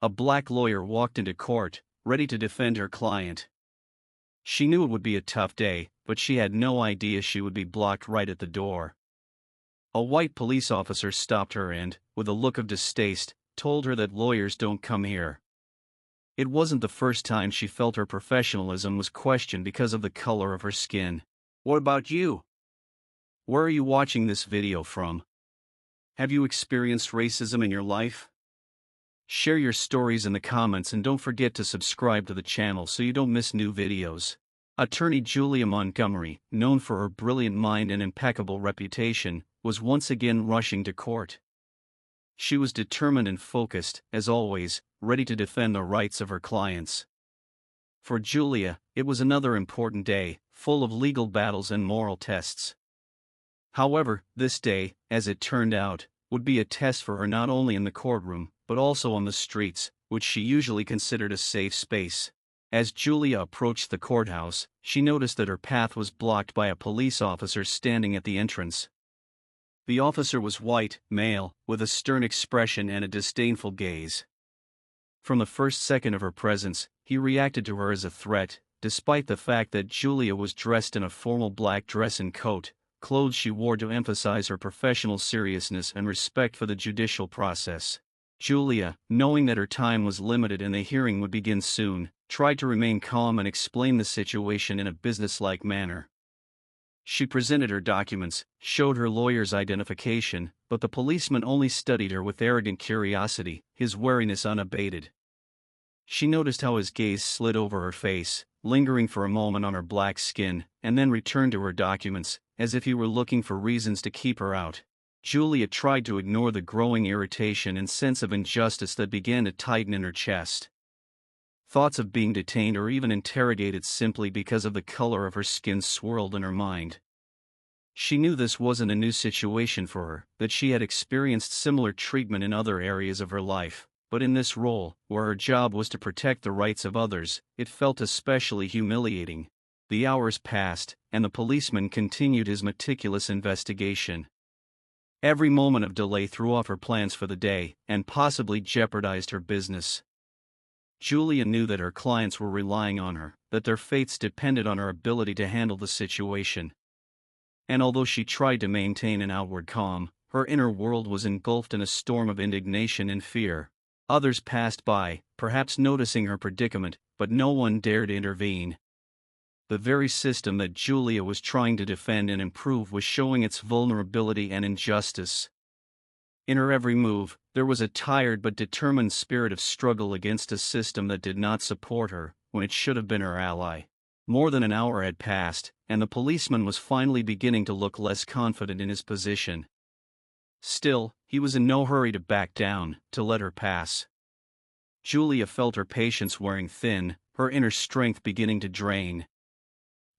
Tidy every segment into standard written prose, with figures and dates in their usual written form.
A black lawyer walked into court, ready to defend her client. She knew it would be a tough day, but she had no idea she would be blocked right at the door. A white police officer stopped her and, with a look of distaste, told her that lawyers don't come here. It wasn't the first time she felt her professionalism was questioned because of the color of her skin. What about you? Where are you watching this video from? Have you experienced racism in your life? Share your stories in the comments and don't forget to subscribe to the channel so you don't miss new videos. Attorney Julia Montgomery, known for her brilliant mind and impeccable reputation, was once again rushing to court. She was determined and focused, as always, ready to defend the rights of her clients. For Julia, it was another important day, full of legal battles and moral tests. However, this day, as it turned out, would be a test for her not only in the courtroom, but also on the streets, which she usually considered a safe space. As Julia approached the courthouse, she noticed that her path was blocked by a police officer standing at the entrance. The officer was white, male, with a stern expression and a disdainful gaze. From the first second of her presence, he reacted to her as a threat, despite the fact that Julia was dressed in a formal black dress and coat, clothes she wore to emphasize her professional seriousness and respect for the judicial process. Julia, knowing that her time was limited and the hearing would begin soon, tried to remain calm and explain the situation in a businesslike manner. She presented her documents, showed her lawyer's identification, but the policeman only studied her with arrogant curiosity, his wariness unabated. She noticed how his gaze slid over her face, lingering for a moment on her black skin, and then returned to her documents, as if he were looking for reasons to keep her out. Julia tried to ignore the growing irritation and sense of injustice that began to tighten in her chest. Thoughts of being detained or even interrogated simply because of the color of her skin swirled in her mind. She knew this wasn't a new situation for her, that she had experienced similar treatment in other areas of her life, but in this role, where her job was to protect the rights of others, it felt especially humiliating. The hours passed, and the policeman continued his meticulous investigation. Every moment of delay threw off her plans for the day, and possibly jeopardized her business. Julia knew that her clients were relying on her, that their fates depended on her ability to handle the situation. And although she tried to maintain an outward calm, her inner world was engulfed in a storm of indignation and fear. Others passed by, perhaps noticing her predicament, but no one dared intervene. The very system that Julia was trying to defend and improve was showing its vulnerability and injustice. In her every move, there was a tired but determined spirit of struggle against a system that did not support her, when it should have been her ally. More than an hour had passed, and the policeman was finally beginning to look less confident in his position. Still, he was in no hurry to back down, to let her pass. Julia felt her patience wearing thin, her inner strength beginning to drain.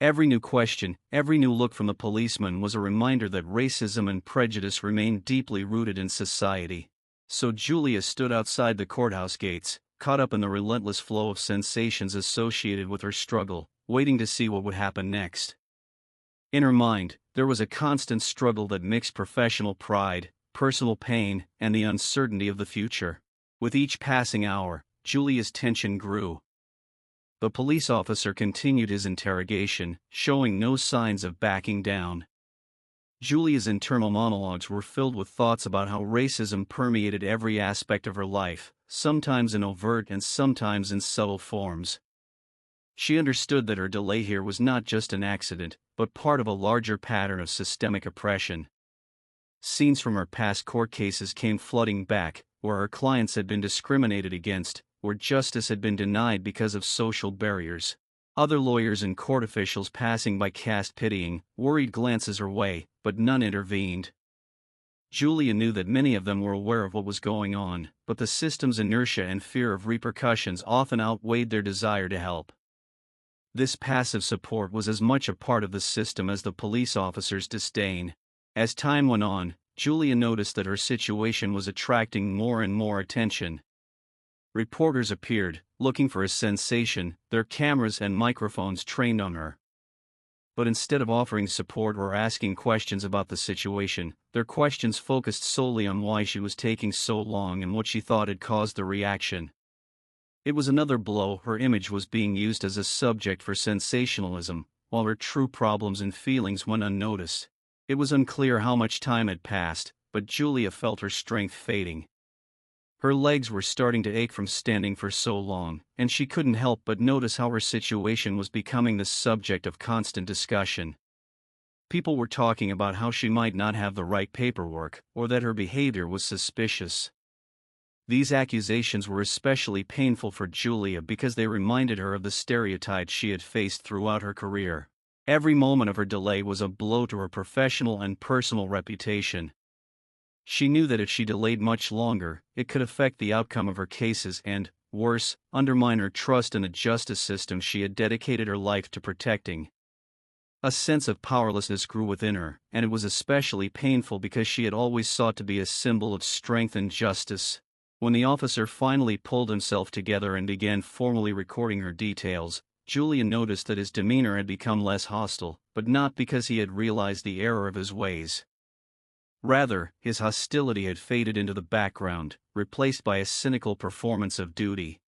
Every new question, every new look from the policeman was a reminder that racism and prejudice remained deeply rooted in society. So Julia stood outside the courthouse gates, caught up in the relentless flow of sensations associated with her struggle, waiting to see what would happen next. In her mind, there was a constant struggle that mixed professional pride, personal pain, and the uncertainty of the future. With each passing hour, Julia's tension grew. The police officer continued his interrogation, showing no signs of backing down. Julia's internal monologues were filled with thoughts about how racism permeated every aspect of her life, sometimes in overt and sometimes in subtle forms. She understood that her delay here was not just an accident, but part of a larger pattern of systemic oppression. Scenes from her past court cases came flooding back, where her clients had been discriminated against, where justice had been denied because of social barriers. Other lawyers and court officials passing by cast pitying, worried glances her way, but none intervened. Julia knew that many of them were aware of what was going on, but the system's inertia and fear of repercussions often outweighed their desire to help. This passive support was as much a part of the system as the police officer's disdain. As time went on, Julia noticed that her situation was attracting more and more attention. Reporters appeared, looking for a sensation, their cameras and microphones trained on her. But instead of offering support or asking questions about the situation, their questions focused solely on why she was taking so long and what she thought had caused the reaction. It was another blow. Her image was being used as a subject for sensationalism, while her true problems and feelings went unnoticed. It was unclear how much time had passed, but Julia felt her strength fading. Her legs were starting to ache from standing for so long, and she couldn't help but notice how her situation was becoming the subject of constant discussion. People were talking about how she might not have the right paperwork, or that her behavior was suspicious. These accusations were especially painful for Julia because they reminded her of the stereotypes she had faced throughout her career. Every moment of her delay was a blow to her professional and personal reputation. She knew that if she delayed much longer, it could affect the outcome of her cases and, worse, undermine her trust in the justice system she had dedicated her life to protecting. A sense of powerlessness grew within her, and it was especially painful because she had always sought to be a symbol of strength and justice. When the officer finally pulled himself together and began formally recording her details, Julia noticed that his demeanor had become less hostile, but not because he had realized the error of his ways. Rather, his hostility had faded into the background, replaced by a cynical performance of duty.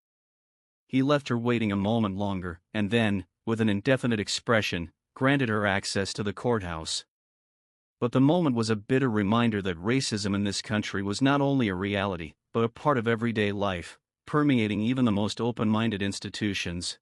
He left her waiting a moment longer, and then, with an indefinite expression, granted her access to the courthouse. But the moment was a bitter reminder that racism in this country was not only a reality, but a part of everyday life, permeating even the most open-minded institutions.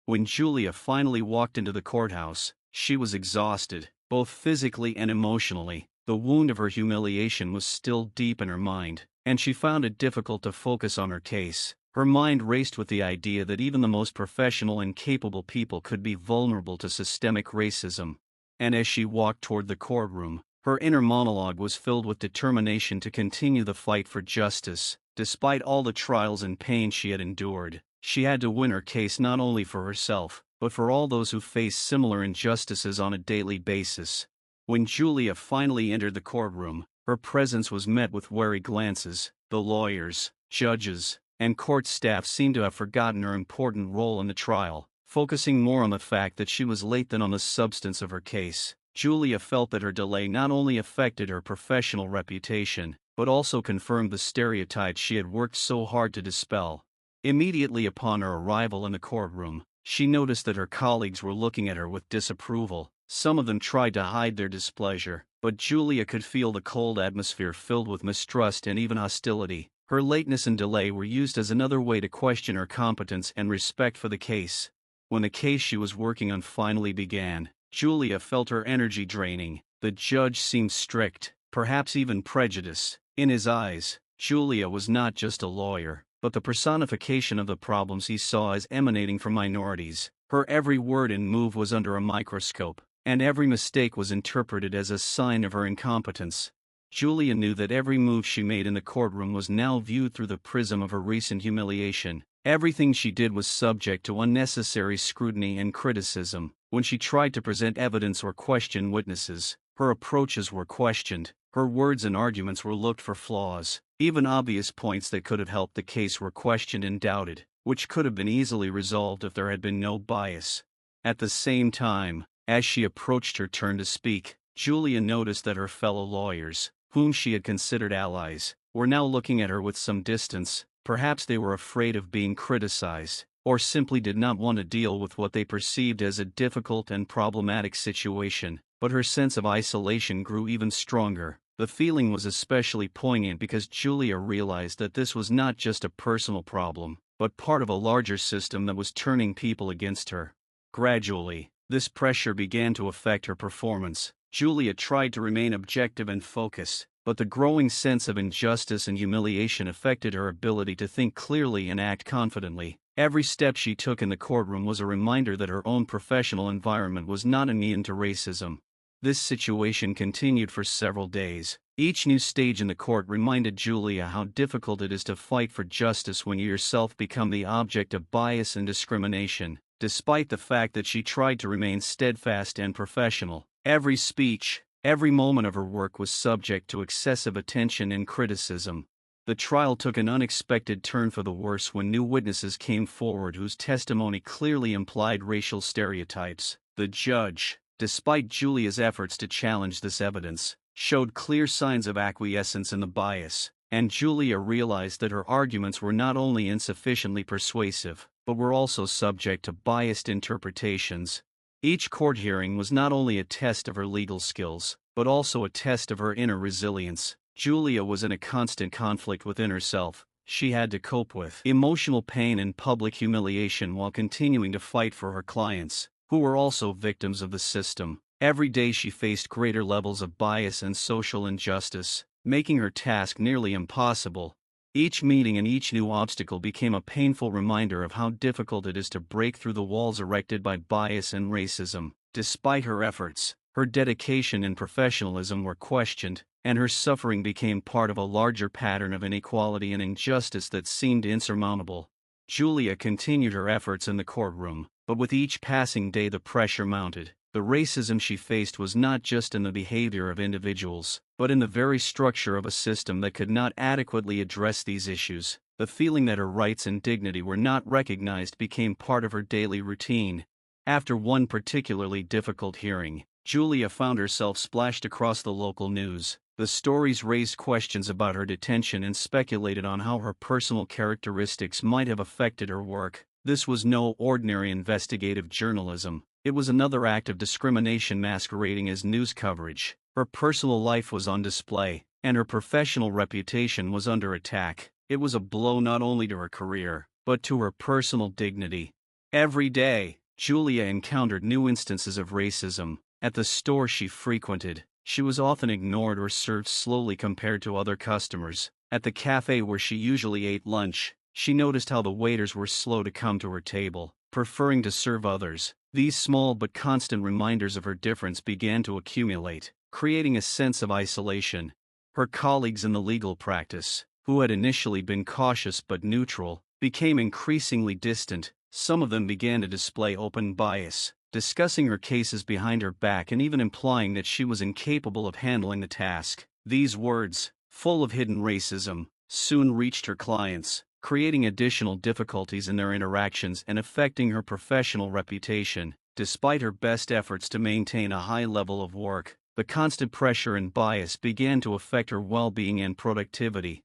When Julia finally walked into the courthouse, she was exhausted, both physically and emotionally. The wound of her humiliation was still deep in her mind, and she found it difficult to focus on her case. Her mind raced with the idea that even the most professional and capable people could be vulnerable to systemic racism. And as she walked toward the courtroom, her inner monologue was filled with determination to continue the fight for justice. Despite all the trials and pain she had endured, she had to win her case not only for herself, but for all those who face similar injustices on a daily basis. When Julia finally entered the courtroom, her presence was met with wary glances. The lawyers, judges, and court staff seemed to have forgotten her important role in the trial, focusing more on the fact that she was late than on the substance of her case. Julia felt that her delay not only affected her professional reputation, but also confirmed the stereotypes she had worked so hard to dispel. Immediately upon her arrival in the courtroom, she noticed that her colleagues were looking at her with disapproval. Some of them tried to hide their displeasure, but Julia could feel the cold atmosphere filled with mistrust and even hostility. Her lateness and delay were used as another way to question her competence and respect for the case. When the case she was working on finally began, Julia felt her energy draining. The judge seemed strict, perhaps even prejudiced. In his eyes, Julia was not just a lawyer, but the personification of the problems he saw as emanating from minorities. Her every word and move was under a microscope, and every mistake was interpreted as a sign of her incompetence. Julia knew that every move she made in the courtroom was now viewed through the prism of her recent humiliation. Everything she did was subject to unnecessary scrutiny and criticism. When she tried to present evidence or question witnesses, her approaches were questioned, her words and arguments were looked for flaws. Even obvious points that could have helped the case were questioned and doubted, which could have been easily resolved if there had been no bias. At the same time, as she approached her turn to speak, Julia noticed that her fellow lawyers, whom she had considered allies, were now looking at her with some distance. Perhaps they were afraid of being criticized, or simply did not want to deal with what they perceived as a difficult and problematic situation. But her sense of isolation grew even stronger. The feeling was especially poignant because Julia realized that this was not just a personal problem, but part of a larger system that was turning people against her. Gradually, this pressure began to affect her performance. Julia tried to remain objective and focused, but the growing sense of injustice and humiliation affected her ability to think clearly and act confidently. Every step she took in the courtroom was a reminder that her own professional environment was not immune to racism. This situation continued for several days. Each new stage in the court reminded Julia how difficult it is to fight for justice when you yourself become the object of bias and discrimination. Despite the fact that she tried to remain steadfast and professional, every speech, every moment of her work was subject to excessive attention and criticism. The trial took an unexpected turn for the worse when new witnesses came forward whose testimony clearly implied racial stereotypes. The judge, despite Julia's efforts to challenge this evidence, showed clear signs of acquiescence in the bias. and Julia realized that her arguments were not only insufficiently persuasive, but were also subject to biased interpretations. Each court hearing was not only a test of her legal skills, but also a test of her inner resilience. Julia was in a constant conflict within herself. She had to cope with emotional pain and public humiliation while continuing to fight for her clients, who were also victims of the system. Every day she faced greater levels of bias and social injustice, making her task nearly impossible. Each meeting and each new obstacle became a painful reminder of how difficult it is to break through the walls erected by bias and racism. Despite her efforts, her dedication and professionalism were questioned, and her suffering became part of a larger pattern of inequality and injustice that seemed insurmountable. Julia continued her efforts in the courtroom, but with each passing day the pressure mounted. The racism she faced was not just in the behavior of individuals, but in the very structure of a system that could not adequately address these issues. The feeling that her rights and dignity were not recognized became part of her daily routine. After one particularly difficult hearing, Julia found herself splashed across the local news. The stories raised questions about her detention and speculated on how her personal characteristics might have affected her work. This was no ordinary investigative journalism. It was another act of discrimination masquerading as news coverage. Her personal life was on display, and her professional reputation was under attack. It was a blow not only to her career, but to her personal dignity. Every day, Julia encountered new instances of racism. At the store she frequented, she was often ignored or served slowly compared to other customers. At the cafe where she usually ate lunch, she noticed how the waiters were slow to come to her table, preferring to serve others. These small but constant reminders of her difference began to accumulate, creating a sense of isolation. Her colleagues in the legal practice, who had initially been cautious but neutral, became increasingly distant. Some of them began to display open bias, discussing her cases behind her back and even implying that she was incapable of handling the task. These words, full of hidden racism, soon reached her clients, creating additional difficulties in their interactions and affecting her professional reputation. Despite her best efforts to maintain a high level of work, the constant pressure and bias began to affect her well-being and productivity.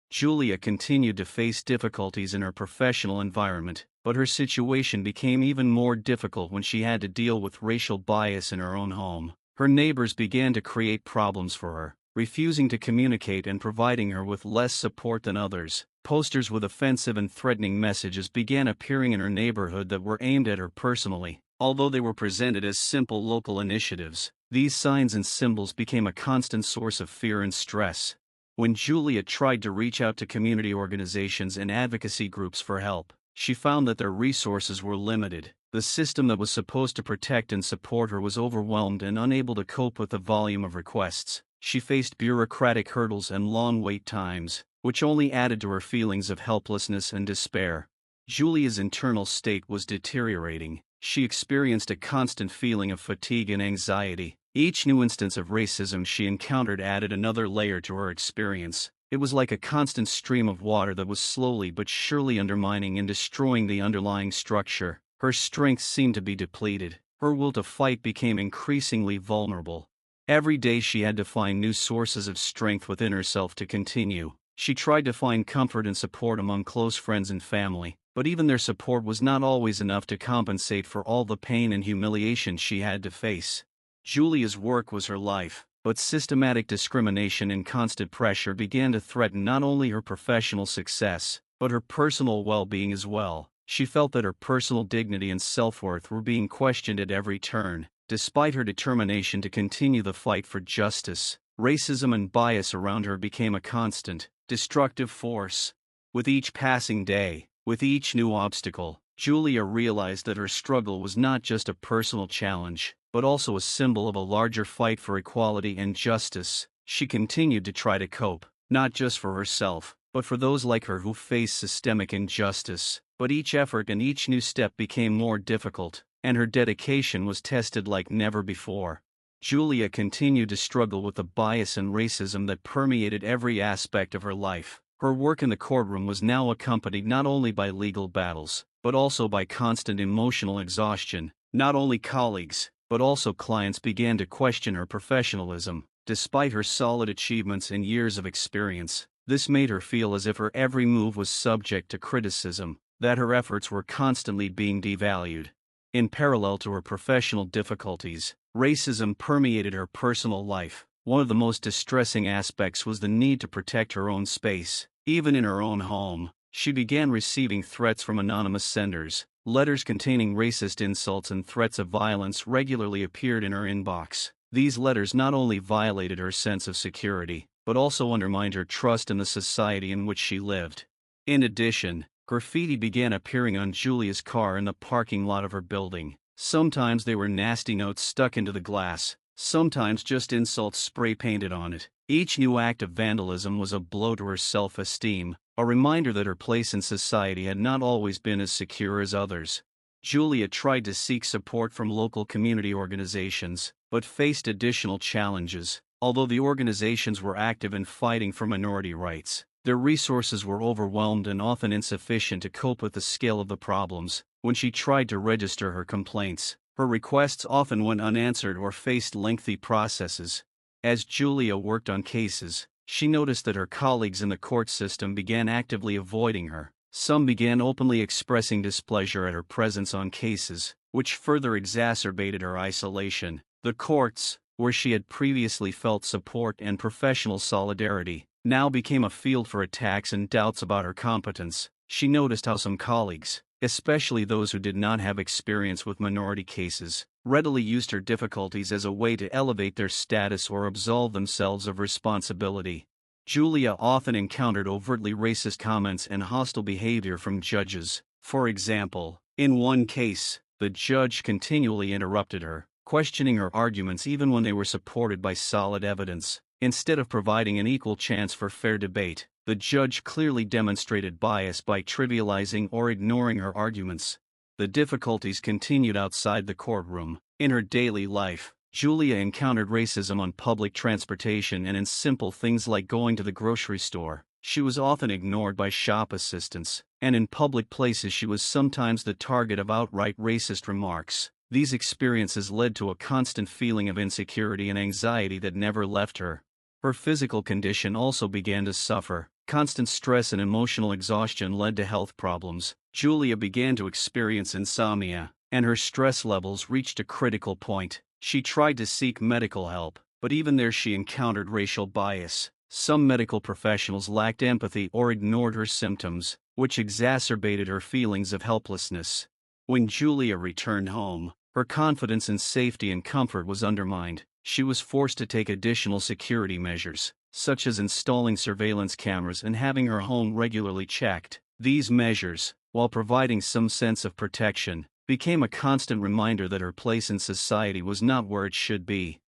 Julia continued to face difficulties in her professional environment, but her situation became even more difficult when she had to deal with racial bias in her own home. Her neighbors began to create problems for her, refusing to communicate and providing her with less support than others. Posters with offensive and threatening messages began appearing in her neighborhood that were aimed at her personally. Although they were presented as simple local initiatives, these signs and symbols became a constant source of fear and stress. When Julia tried to reach out to community organizations and advocacy groups for help, she found that their resources were limited. The system that was supposed to protect and support her was overwhelmed and unable to cope with the volume of requests. She faced bureaucratic hurdles and long wait times, which only added to her feelings of helplessness and despair. Julia's internal state was deteriorating. She experienced a constant feeling of fatigue and anxiety. Each new instance of racism she encountered added another layer to her experience. It was like a constant stream of water that was slowly but surely undermining and destroying the underlying structure. Her strength seemed to be depleted. Her will to fight became increasingly vulnerable. Every day she had to find new sources of strength within herself to continue. She tried to find comfort and support among close friends and family, but even their support was not always enough to compensate for all the pain and humiliation she had to face. Julia's work was her life, but systematic discrimination and constant pressure began to threaten not only her professional success, but her personal well-being as well. She felt that her personal dignity and self-worth were being questioned at every turn. Despite her determination to continue the fight for justice, racism and bias around her became a constant, destructive force. With each passing day, with each new obstacle, Julia realized that her struggle was not just a personal challenge, but also a symbol of a larger fight for equality and justice. She continued to try to cope, not just for herself, but for those like her who face systemic injustice. But each effort and each new step became more difficult, and her dedication was tested like never before. Julia continued to struggle with the bias and racism that permeated every aspect of her life. Her work in the courtroom was now accompanied not only by legal battles, but also by constant emotional exhaustion. Not only colleagues, but also clients began to question her professionalism. Despite her solid achievements and years of experience, this made her feel as if her every move was subject to criticism, that her efforts were constantly being devalued. In parallel to her professional difficulties, racism permeated her personal life. One of the most distressing aspects was the need to protect her own space. Even in her own home, she began receiving threats from anonymous senders. Letters containing racist insults and threats of violence regularly appeared in her inbox. These letters not only violated her sense of security, but also undermined her trust in the society in which she lived. In addition, graffiti began appearing on Julia's car in the parking lot of her building. Sometimes they were nasty notes stuck into the glass, sometimes just insults spray-painted on it. Each new act of vandalism was a blow to her self-esteem, a reminder that her place in society had not always been as secure as others. Julia tried to seek support from local community organizations, but faced additional challenges. Although the organizations were active in fighting for minority rights, their resources were overwhelmed and often insufficient to cope with the scale of the problems. When she tried to register her complaints, her requests often went unanswered or faced lengthy processes. As Julia worked on cases, she noticed that her colleagues in the court system began actively avoiding her. Some began openly expressing displeasure at her presence on cases, which further exacerbated her isolation. The courts, where she had previously felt support and professional solidarity, now became a field for attacks and doubts about her competence. She noticed how some colleagues, especially those who did not have experience with minority cases, readily used her difficulties as a way to elevate their status or absolve themselves of responsibility. Julia often encountered overtly racist comments and hostile behavior from judges. For example, in one case, the judge continually interrupted her, questioning her arguments even when they were supported by solid evidence. Instead of providing an equal chance for fair debate, the judge clearly demonstrated bias by trivializing or ignoring her arguments. The difficulties continued outside the courtroom. In her daily life, Julia encountered racism on public transportation and in simple things like going to the grocery store. She was often ignored by shop assistants, and in public places she was sometimes the target of outright racist remarks. These experiences led to a constant feeling of insecurity and anxiety that never left her. Her physical condition also began to suffer. Constant stress and emotional exhaustion led to health problems. Julia began to experience insomnia, and her stress levels reached a critical point. She tried to seek medical help, but even there she encountered racial bias. Some medical professionals lacked empathy or ignored her symptoms, which exacerbated her feelings of helplessness. When Julia returned home, her confidence in safety and comfort was undermined. She was forced to take additional security measures, such as installing surveillance cameras and having her home regularly checked. These measures, while providing some sense of protection, became a constant reminder that her place in society was not where it should be.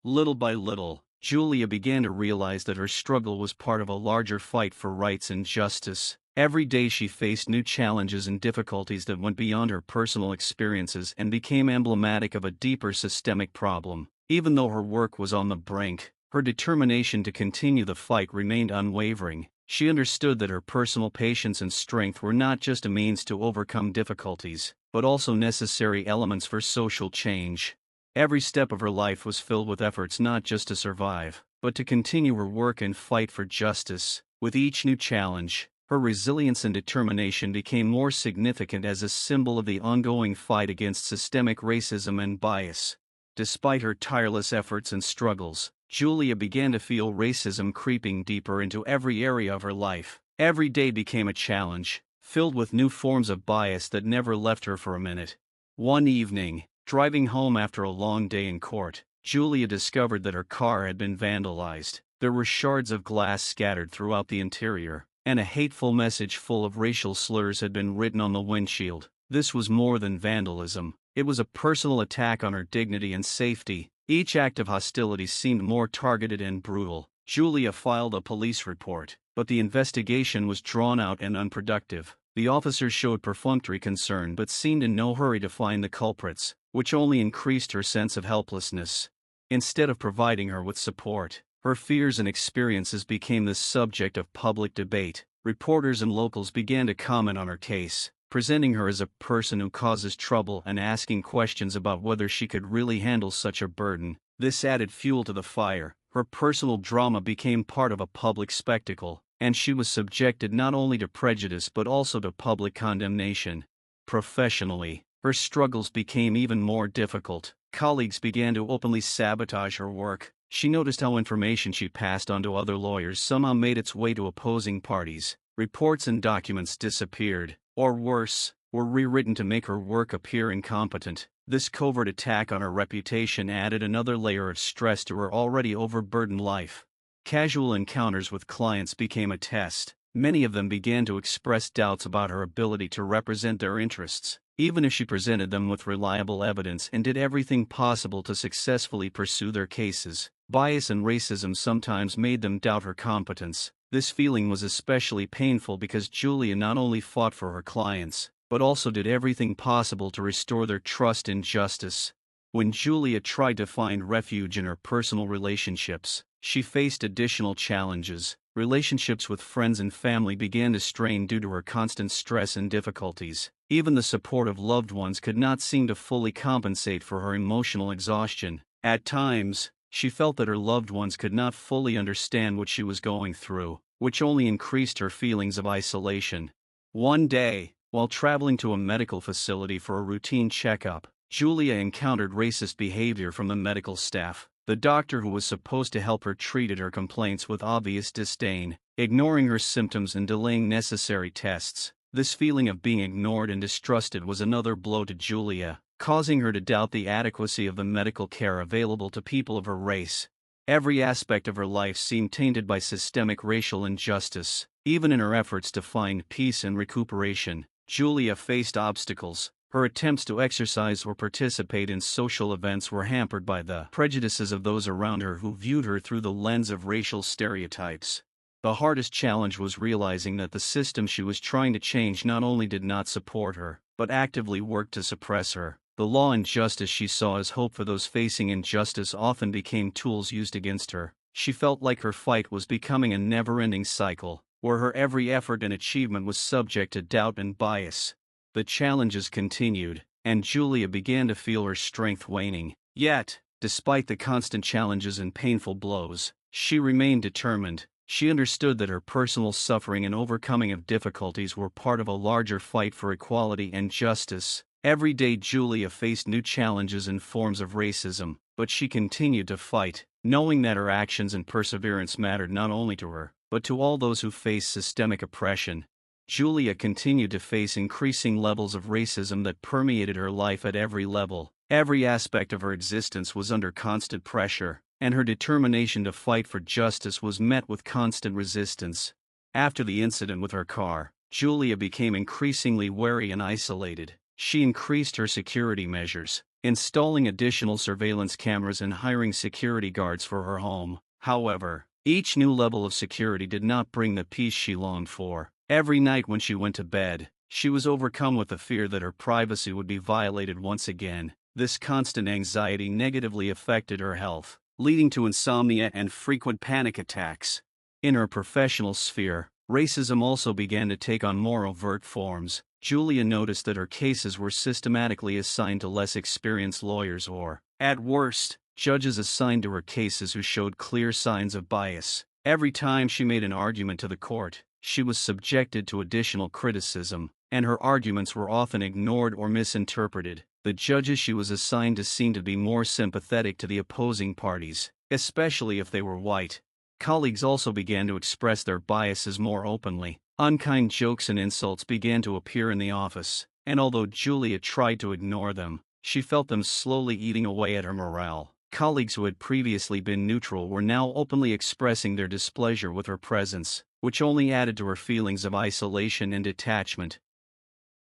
Little by little, Julia began to realize that her struggle was part of a larger fight for rights and justice. Every day she faced new challenges and difficulties that went beyond her personal experiences and became emblematic of a deeper systemic problem. Even though her work was on the brink, her determination to continue the fight remained unwavering. She understood that her personal patience and strength were not just a means to overcome difficulties, but also necessary elements for social change. Every step of her life was filled with efforts not just to survive, but to continue her work and fight for justice. With each new challenge, her resilience and determination became more significant as a symbol of the ongoing fight against systemic racism and bias. Despite her tireless efforts and struggles, Julia began to feel racism creeping deeper into every area of her life. Every day became a challenge, filled with new forms of bias that never left her for a minute. One evening, driving home after a long day in court, Julia discovered that her car had been vandalized. There were shards of glass scattered throughout the interior, and a hateful message full of racial slurs had been written on the windshield. This was more than vandalism. It was a personal attack on her dignity and safety. Each act of hostility seemed more targeted and brutal. Julia filed a police report, but the investigation was drawn out and unproductive. The officers showed perfunctory concern but seemed in no hurry to find the culprits, which only increased her sense of helplessness. Instead of providing her with support, her fears and experiences became the subject of public debate. Reporters and locals began to comment on her case, presenting her as a person who causes trouble and asking questions about whether she could really handle such a burden. This added fuel to the fire. Her personal drama became part of a public spectacle, and she was subjected not only to prejudice but also to public condemnation. Professionally, her struggles became even more difficult. Colleagues began to openly sabotage her work. She noticed how information she passed on to other lawyers somehow made its way to opposing parties. Reports and documents disappeared, or worse, were rewritten to make her work appear incompetent. This covert attack on her reputation added another layer of stress to her already overburdened life. Casual encounters with clients became a test. Many of them began to express doubts about her ability to represent their interests, even if she presented them with reliable evidence and did everything possible to successfully pursue their cases. Bias and racism sometimes made them doubt her competence. This feeling was especially painful because Julia not only fought for her clients, but also did everything possible to restore their trust in justice. When Julia tried to find refuge in her personal relationships, she faced additional challenges. Relationships with friends and family began to strain due to her constant stress and difficulties. Even the support of loved ones could not seem to fully compensate for her emotional exhaustion. At times, she felt that her loved ones could not fully understand what she was going through, which only increased her feelings of isolation. One day, while traveling to a medical facility for a routine checkup, Julia encountered racist behavior from the medical staff. The doctor who was supposed to help her treated her complaints with obvious disdain, ignoring her symptoms and delaying necessary tests. This feeling of being ignored and distrusted was another blow to Julia, causing her to doubt the adequacy of the medical care available to people of her race. Every aspect of her life seemed tainted by systemic racial injustice. Even in her efforts to find peace and recuperation, Julia faced obstacles. Her attempts to exercise or participate in social events were hampered by the prejudices of those around her who viewed her through the lens of racial stereotypes. The hardest challenge was realizing that the system she was trying to change not only did not support her, but actively worked to suppress her. The law and justice she saw as hope for those facing injustice often became tools used against her. She felt like her fight was becoming a never-ending cycle, where her every effort and achievement was subject to doubt and bias. The challenges continued, and Julia began to feel her strength waning. Yet, despite the constant challenges and painful blows, she remained determined. She understood that her personal suffering and overcoming of difficulties were part of a larger fight for equality and justice. Every day Julia faced new challenges and forms of racism, but she continued to fight, knowing that her actions and perseverance mattered not only to her, but to all those who face systemic oppression. Julia continued to face increasing levels of racism that permeated her life at every level. Every aspect of her existence was under constant pressure, and her determination to fight for justice was met with constant resistance. After the incident with her car, Julia became increasingly wary and isolated. She increased her security measures, installing additional surveillance cameras and hiring security guards for her home. However, each new level of security did not bring the peace she longed for. Every night when she went to bed, she was overcome with the fear that her privacy would be violated once again. This constant anxiety negatively affected her health, leading to insomnia and frequent panic attacks. In her professional sphere, racism also began to take on more overt forms. Julia noticed that her cases were systematically assigned to less experienced lawyers or, at worst, judges assigned to her cases who showed clear signs of bias. Every time she made an argument to the court, she was subjected to additional criticism, and her arguments were often ignored or misinterpreted. The judges she was assigned to seemed to be more sympathetic to the opposing parties, especially if they were white. Colleagues also began to express their biases more openly. Unkind jokes and insults began to appear in the office, and although Julia tried to ignore them, she felt them slowly eating away at her morale. Colleagues who had previously been neutral were now openly expressing their displeasure with her presence, which only added to her feelings of isolation and detachment.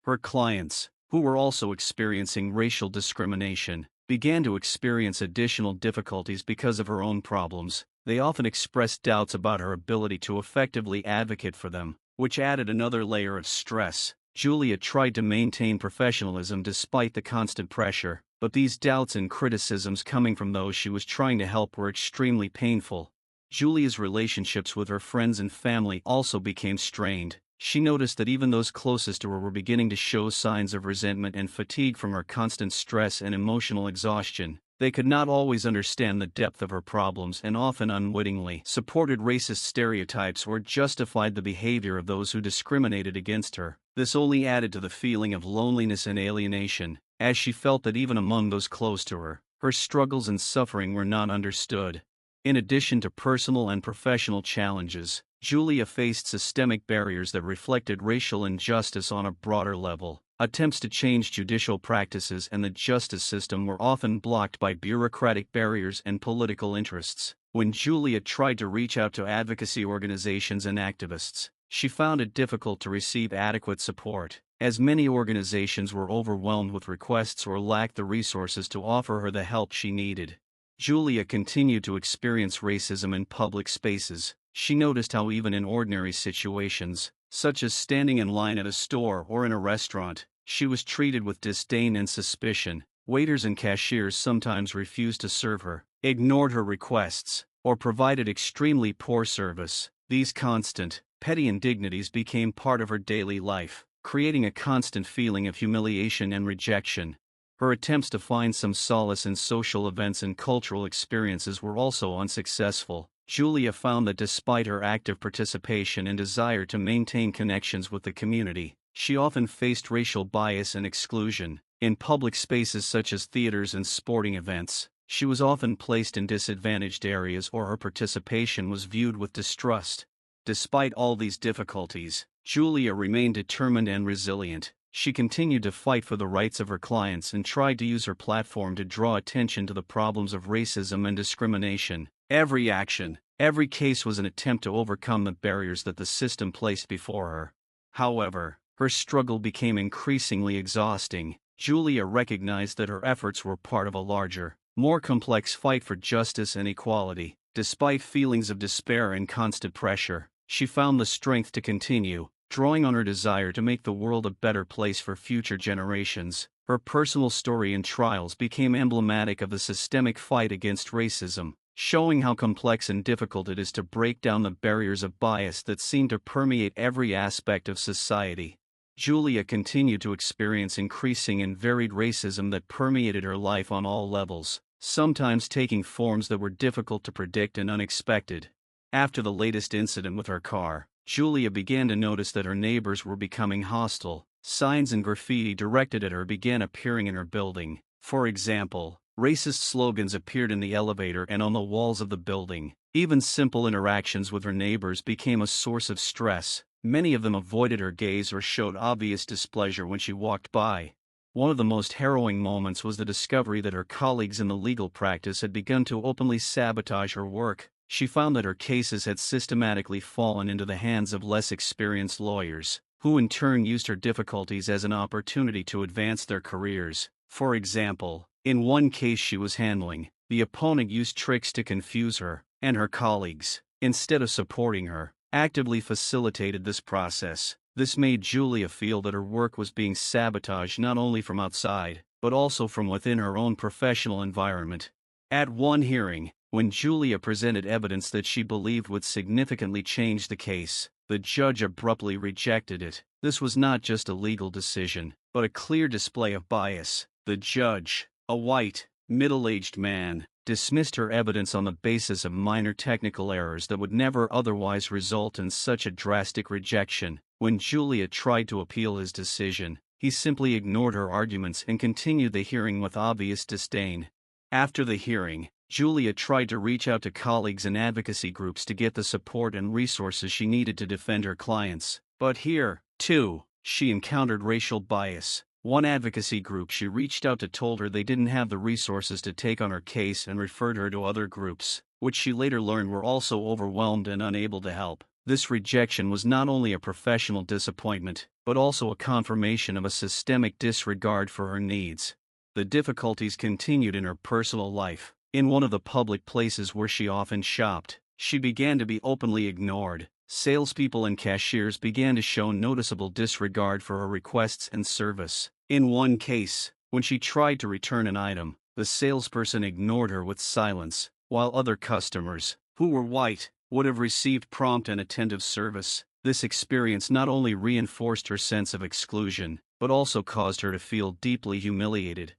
Her clients, who were also experiencing racial discrimination, began to experience additional difficulties because of her own problems. They often expressed doubts about her ability to effectively advocate for them, which added another layer of stress. Julia tried to maintain professionalism despite the constant pressure, but these doubts and criticisms coming from those she was trying to help were extremely painful. Julia's relationships with her friends and family also became strained. She noticed that even those closest to her were beginning to show signs of resentment and fatigue from her constant stress and emotional exhaustion. They could not always understand the depth of her problems and often unwittingly supported racist stereotypes or justified the behavior of those who discriminated against her. This only added to the feeling of loneliness and alienation, as she felt that even among those close to her, her struggles and suffering were not understood. In addition to personal and professional challenges, Julia faced systemic barriers that reflected racial injustice on a broader level. Attempts to change judicial practices and the justice system were often blocked by bureaucratic barriers and political interests. When Julia tried to reach out to advocacy organizations and activists, she found it difficult to receive adequate support, as many organizations were overwhelmed with requests or lacked the resources to offer her the help she needed. Julia continued to experience racism in public spaces. She noticed how even in ordinary situations, such as standing in line at a store or in a restaurant, she was treated with disdain and suspicion. Waiters and cashiers sometimes refused to serve her, ignored her requests, or provided extremely poor service. These constant, petty indignities became part of her daily life, creating a constant feeling of humiliation and rejection. Her attempts to find some solace in social events and cultural experiences were also unsuccessful. Julia found that despite her active participation and desire to maintain connections with the community, she often faced racial bias and exclusion. In public spaces such as theaters and sporting events, she was often placed in disadvantaged areas or her participation was viewed with distrust. Despite all these difficulties, Julia remained determined and resilient. She continued to fight for the rights of her clients and tried to use her platform to draw attention to the problems of racism and discrimination. Every action, every case was an attempt to overcome the barriers that the system placed before her. However, her struggle became increasingly exhausting. Julia recognized that her efforts were part of a larger, more complex fight for justice and equality. Despite feelings of despair and constant pressure, she found the strength to continue, drawing on her desire to make the world a better place for future generations. Her personal story and trials became emblematic of the systemic fight against racism, showing how complex and difficult it is to break down the barriers of bias that seem to permeate every aspect of society. Julia continued to experience increasing and varied racism that permeated her life on all levels, sometimes taking forms that were difficult to predict and unexpected. After the latest incident with her car, Julia began to notice that her neighbors were becoming hostile. Signs and graffiti directed at her began appearing in her building. For example, racist slogans appeared in the elevator and on the walls of the building. Even simple interactions with her neighbors became a source of stress. Many of them avoided her gaze or showed obvious displeasure when she walked by. One of the most harrowing moments was the discovery that her colleagues in the legal practice had begun to openly sabotage her work. She found that her cases had systematically fallen into the hands of less experienced lawyers, who in turn used her difficulties as an opportunity to advance their careers. For example, in one case she was handling, the opponent used tricks to confuse her, and her colleagues, instead of supporting her, actively facilitated this process. This made Julia feel that her work was being sabotaged not only from outside, but also from within her own professional environment. At one hearing, when Julia presented evidence that she believed would significantly change the case, the judge abruptly rejected it. This was not just a legal decision, but a clear display of bias. The judge, a white, middle-aged man, dismissed her evidence on the basis of minor technical errors that would never otherwise result in such a drastic rejection. When Julia tried to appeal his decision, he simply ignored her arguments and continued the hearing with obvious disdain. After the hearing, Julia tried to reach out to colleagues and advocacy groups to get the support and resources she needed to defend her clients. But here, too, she encountered racial bias. One advocacy group she reached out to told her they didn't have the resources to take on her case and referred her to other groups, which she later learned were also overwhelmed and unable to help. This rejection was not only a professional disappointment, but also a confirmation of a systemic disregard for her needs. The difficulties continued in her personal life. In one of the public places where she often shopped, she began to be openly ignored. Salespeople and cashiers began to show noticeable disregard for her requests and service. In one case, when she tried to return an item, the salesperson ignored her with silence, while other customers, who were white, would have received prompt and attentive service. This experience not only reinforced her sense of exclusion, but also caused her to feel deeply humiliated.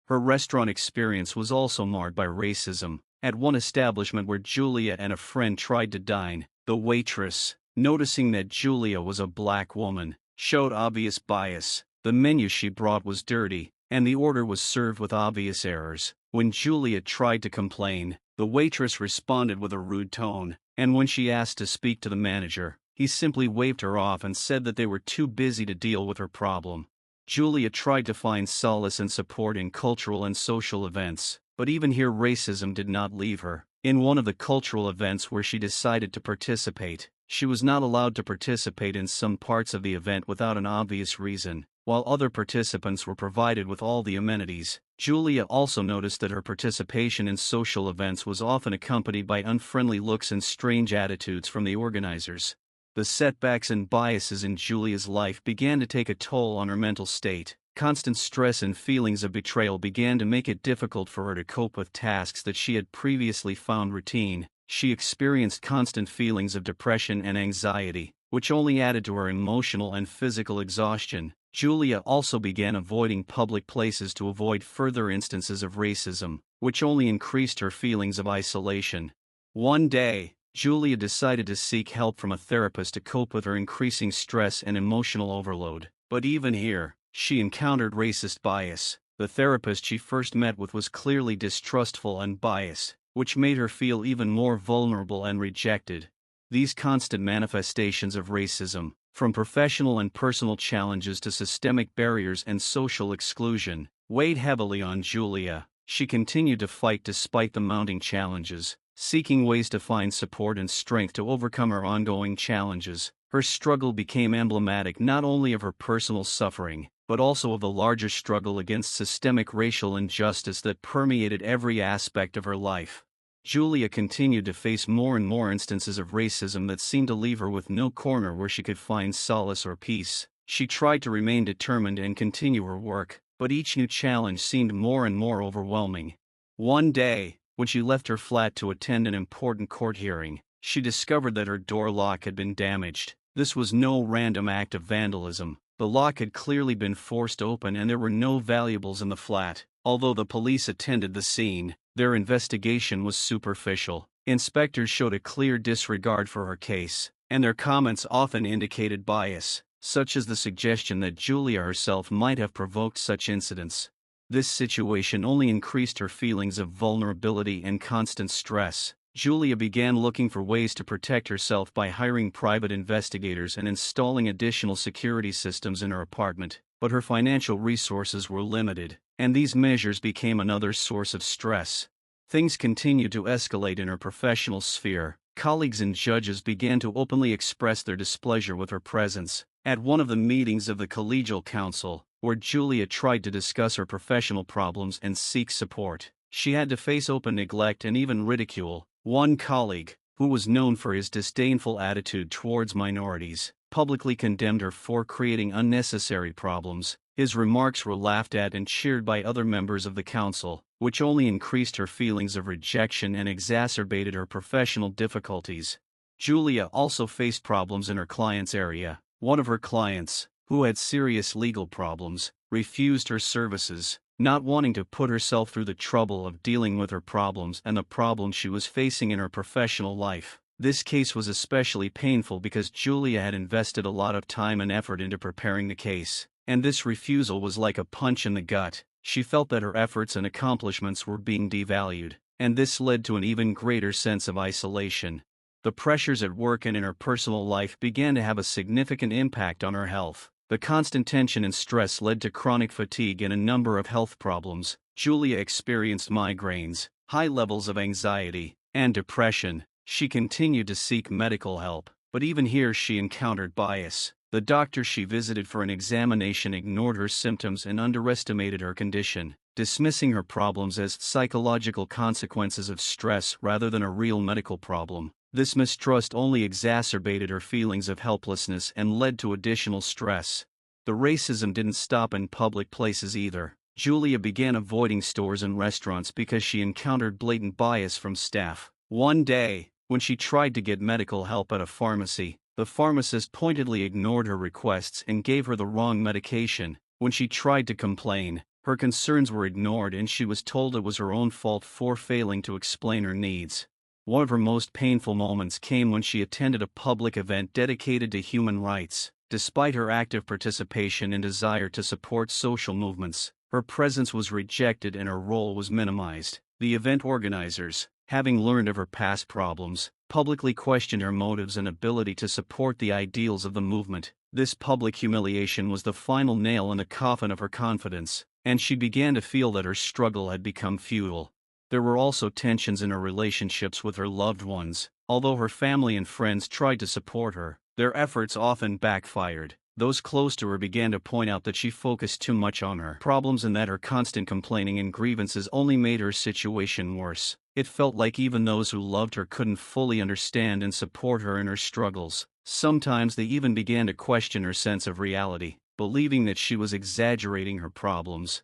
Her restaurant experience was also marred by racism. At one establishment where Julia and a friend tried to dine, the waitress, noticing that Julia was a black woman, showed obvious bias. The menu she brought was dirty, and the order was served with obvious errors. When Julia tried to complain, the waitress responded with a rude tone, and when she asked to speak to the manager, he simply waved her off and said that they were too busy to deal with her problem. Julia tried to find solace and support in cultural and social events, but even here racism did not leave her. In one of the cultural events where she decided to participate, she was not allowed to participate in some parts of the event without an obvious reason, while other participants were provided with all the amenities. Julia also noticed that her participation in social events was often accompanied by unfriendly looks and strange attitudes from the organizers. The setbacks and biases in Julia's life began to take a toll on her mental state. Constant stress and feelings of betrayal began to make it difficult for her to cope with tasks that she had previously found routine. She experienced constant feelings of depression and anxiety, which only added to her emotional and physical exhaustion. Julia also began avoiding public places to avoid further instances of racism, which only increased her feelings of isolation. One day, Julia decided to seek help from a therapist to cope with her increasing stress and emotional overload. But even here, she encountered racist bias. The therapist she first met with was clearly distrustful and biased, which made her feel even more vulnerable and rejected. These constant manifestations of racism, from professional and personal challenges to systemic barriers and social exclusion, weighed heavily on Julia. She continued to fight despite the mounting challenges, seeking ways to find support and strength to overcome her ongoing challenges. Her struggle became emblematic not only of her personal suffering, but also of the larger struggle against systemic racial injustice that permeated every aspect of her life. Julia continued to face more and more instances of racism that seemed to leave her with no corner where she could find solace or peace. She tried to remain determined and continue her work, but each new challenge seemed more and more overwhelming. One day, when she left her flat to attend an important court hearing, she discovered that her door lock had been damaged. This was no random act of vandalism. The lock had clearly been forced open and there were no valuables in the flat. Although the police attended the scene, their investigation was superficial. Inspectors showed a clear disregard for her case, and their comments often indicated bias, such as the suggestion that Julia herself might have provoked such incidents. This situation only increased her feelings of vulnerability and constant stress. Julia began looking for ways to protect herself by hiring private investigators and installing additional security systems in her apartment, but her financial resources were limited, and these measures became another source of stress. Things continued to escalate in her professional sphere. Colleagues and judges began to openly express their displeasure with her presence. At one of the meetings of the collegial council, where Julia tried to discuss her professional problems and seek support, she had to face open neglect and even ridicule. One colleague, who was known for his disdainful attitude towards minorities, publicly condemned her for creating unnecessary problems. His remarks were laughed at and cheered by other members of the council, which only increased her feelings of rejection and exacerbated her professional difficulties. Julia also faced problems in her client's area. One of her clients, who had serious legal problems, refused her services, not wanting to put herself through the trouble of dealing with her problems and the problems she was facing in her professional life. This case was especially painful because Julia had invested a lot of time and effort into preparing the case, and this refusal was like a punch in the gut. She felt that her efforts and accomplishments were being devalued, and this led to an even greater sense of isolation. The pressures at work and in her personal life began to have a significant impact on her health. The constant tension and stress led to chronic fatigue and a number of health problems. Julia experienced migraines, high levels of anxiety, and depression. She continued to seek medical help, but even here she encountered bias. The doctor she visited for an examination ignored her symptoms and underestimated her condition, dismissing her problems as psychological consequences of stress rather than a real medical problem. This mistrust only exacerbated her feelings of helplessness and led to additional stress. The racism didn't stop in public places either. Julia began avoiding stores and restaurants because she encountered blatant bias from staff. One day, when she tried to get medical help at a pharmacy, the pharmacist pointedly ignored her requests and gave her the wrong medication. When she tried to complain, Her concerns were ignored and she was told it was her own fault for failing to explain her needs. One of her most painful moments came when she attended a public event dedicated to human rights. Despite her active participation and desire to support social movements, her presence was rejected and her role was minimized. The event organizers, having learned of her past problems, publicly questioned her motives and ability to support the ideals of the movement. This public humiliation was the final nail in the coffin of her confidence, and she began to feel that her struggle had become futile. There were also tensions in her relationships with her loved ones. Although her family and friends tried to support her, their efforts often backfired. Those close to her began to point out that she focused too much on her problems and that her constant complaining and grievances only made her situation worse. It felt like even those who loved her couldn't fully understand and support her in her struggles. Sometimes they even began to question her sense of reality, believing that she was exaggerating her problems.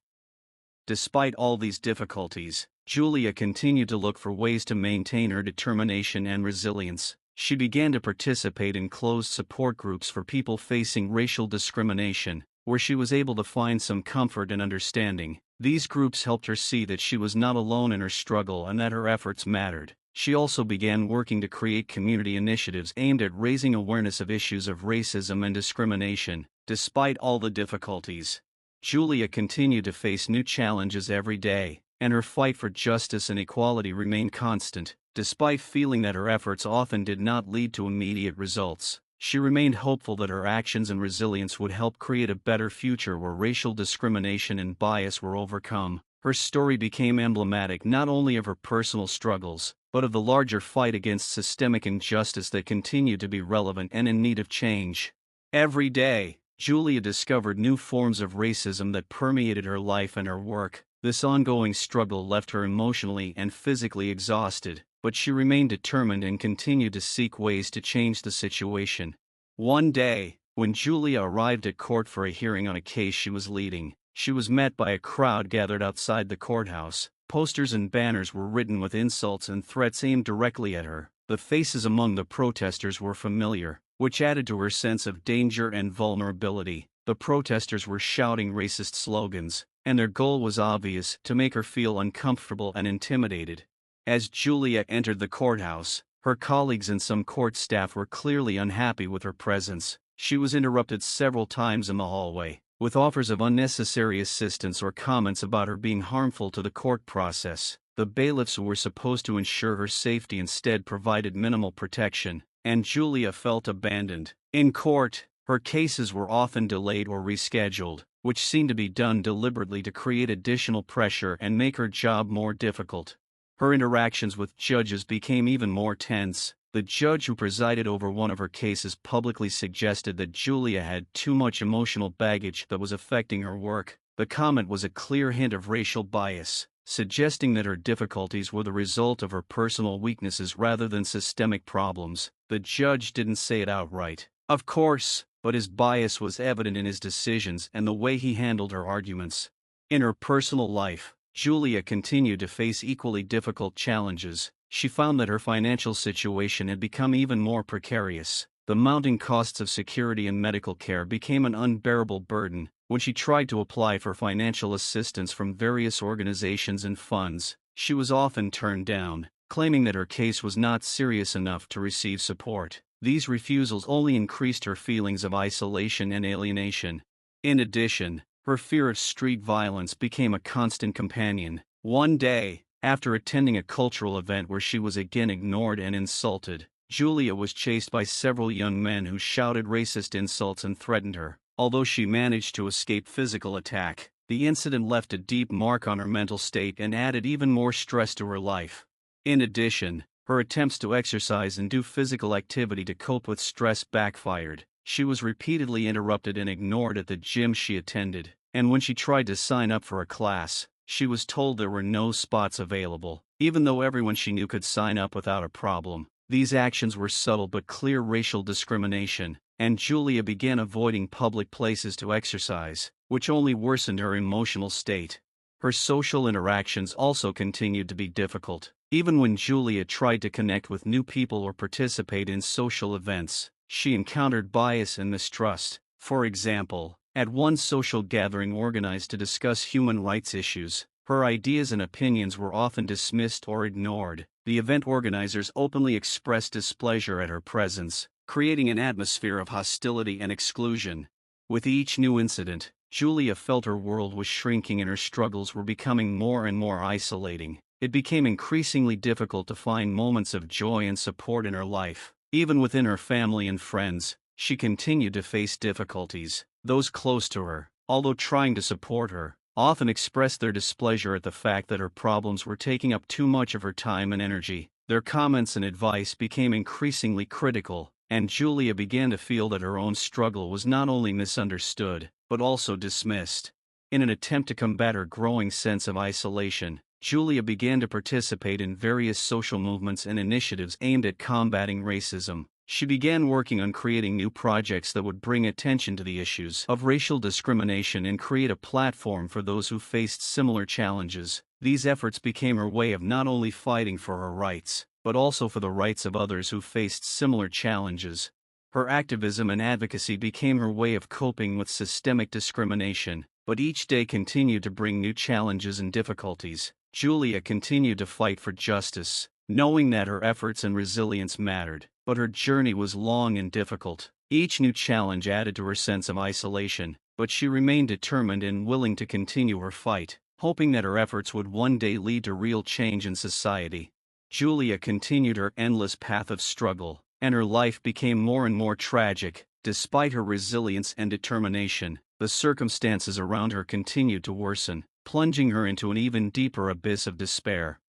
Despite all these difficulties, Julia continued to look for ways to maintain her determination and resilience. She began to participate in closed support groups for people facing racial discrimination, where she was able to find some comfort and understanding. These groups helped her see that she was not alone in her struggle and that her efforts mattered. She also began working to create community initiatives aimed at raising awareness of issues of racism and discrimination. Despite all the difficulties, Julia continued to face new challenges every day, and her fight for justice and equality remained constant. Despite feeling that her efforts often did not lead to immediate results, she remained hopeful that her actions and resilience would help create a better future where racial discrimination and bias were overcome. Her story became emblematic not only of her personal struggles, but of the larger fight against systemic injustice that continued to be relevant and in need of change. Every day, Julia discovered new forms of racism that permeated her life and her work. This ongoing struggle left her emotionally and physically exhausted, but she remained determined and continued to seek ways to change the situation. One day, when Julia arrived at court for a hearing on a case she was leading, she was met by a crowd gathered outside the courthouse. Posters and banners were written with insults and threats aimed directly at her. The faces among the protesters were familiar, which added to her sense of danger and vulnerability. The protesters were shouting racist slogans, and their goal was obvious: to make her feel uncomfortable and intimidated. As Julia entered the courthouse, her colleagues and some court staff were clearly unhappy with her presence. She was interrupted several times in the hallway, with offers of unnecessary assistance or comments about her being harmful to the court process. The bailiffs who were supposed to ensure her safety instead provided minimal protection, and Julia felt abandoned. In court, her cases were often delayed or rescheduled, which seemed to be done deliberately to create additional pressure and make her job more difficult. Her interactions with judges became even more tense. The judge who presided over one of her cases publicly suggested that Julia had too much emotional baggage that was affecting her work. The comment was a clear hint of racial bias, suggesting that her difficulties were the result of her personal weaknesses rather than systemic problems. The judge didn't say it outright, of course, but his bias was evident in his decisions and the way he handled her arguments. In her personal life, Julia continued to face equally difficult challenges. She found that her financial situation had become even more precarious. The mounting costs of security and medical care became an unbearable burden. When she tried to apply for financial assistance from various organizations and funds, she was often turned down, claiming that her case was not serious enough to receive support. These refusals only increased her feelings of isolation and alienation. In addition, her fear of street violence became a constant companion. One day, after attending a cultural event where she was again ignored and insulted, Julia was chased by several young men who shouted racist insults and threatened her. Although she managed to escape physical attack, the incident left a deep mark on her mental state and added even more stress to her life. In addition, her attempts to exercise and do physical activity to cope with stress backfired. She was repeatedly interrupted and ignored at the gym she attended, and when she tried to sign up for a class, she was told there were no spots available, even though everyone she knew could sign up without a problem. These actions were subtle but clear racial discrimination, and Julia began avoiding public places to exercise, which only worsened her emotional state. Her social interactions also continued to be difficult. Even when Julia tried to connect with new people or participate in social events, she encountered bias and mistrust. For example, At one social gathering organized to discuss human rights issues, her ideas and opinions were often dismissed or ignored. The event organizers openly expressed displeasure at her presence, creating an atmosphere of hostility and exclusion. With each new incident, Julia felt her world was shrinking and her struggles were becoming more and more isolating. It became increasingly difficult to find moments of joy and support in her life. Even within her family and friends, she continued to face difficulties. Those close to her, although trying to support her, often expressed their displeasure at the fact that her problems were taking up too much of her time and energy. Their comments and advice became increasingly critical, and Julia began to feel that her own struggle was not only misunderstood, but also dismissed. In an attempt to combat her growing sense of isolation, Julia began to participate in various social movements and initiatives aimed at combating racism. She began working on creating new projects that would bring attention to the issues of racial discrimination and create a platform for those who faced similar challenges. These efforts became her way of not only fighting for her rights, but also for the rights of others who faced similar challenges. Her activism and advocacy became her way of coping with systemic discrimination, but each day continued to bring new challenges and difficulties. Julia continued to fight for justice, knowing that her efforts and resilience mattered. But her journey was long and difficult. Each new challenge added to her sense of isolation, but she remained determined and willing to continue her fight, hoping that her efforts would one day lead to real change in society. Julia continued her endless path of struggle, and her life became more and more tragic. Despite her resilience and determination, the circumstances around her continued to worsen, plunging her into an even deeper abyss of despair.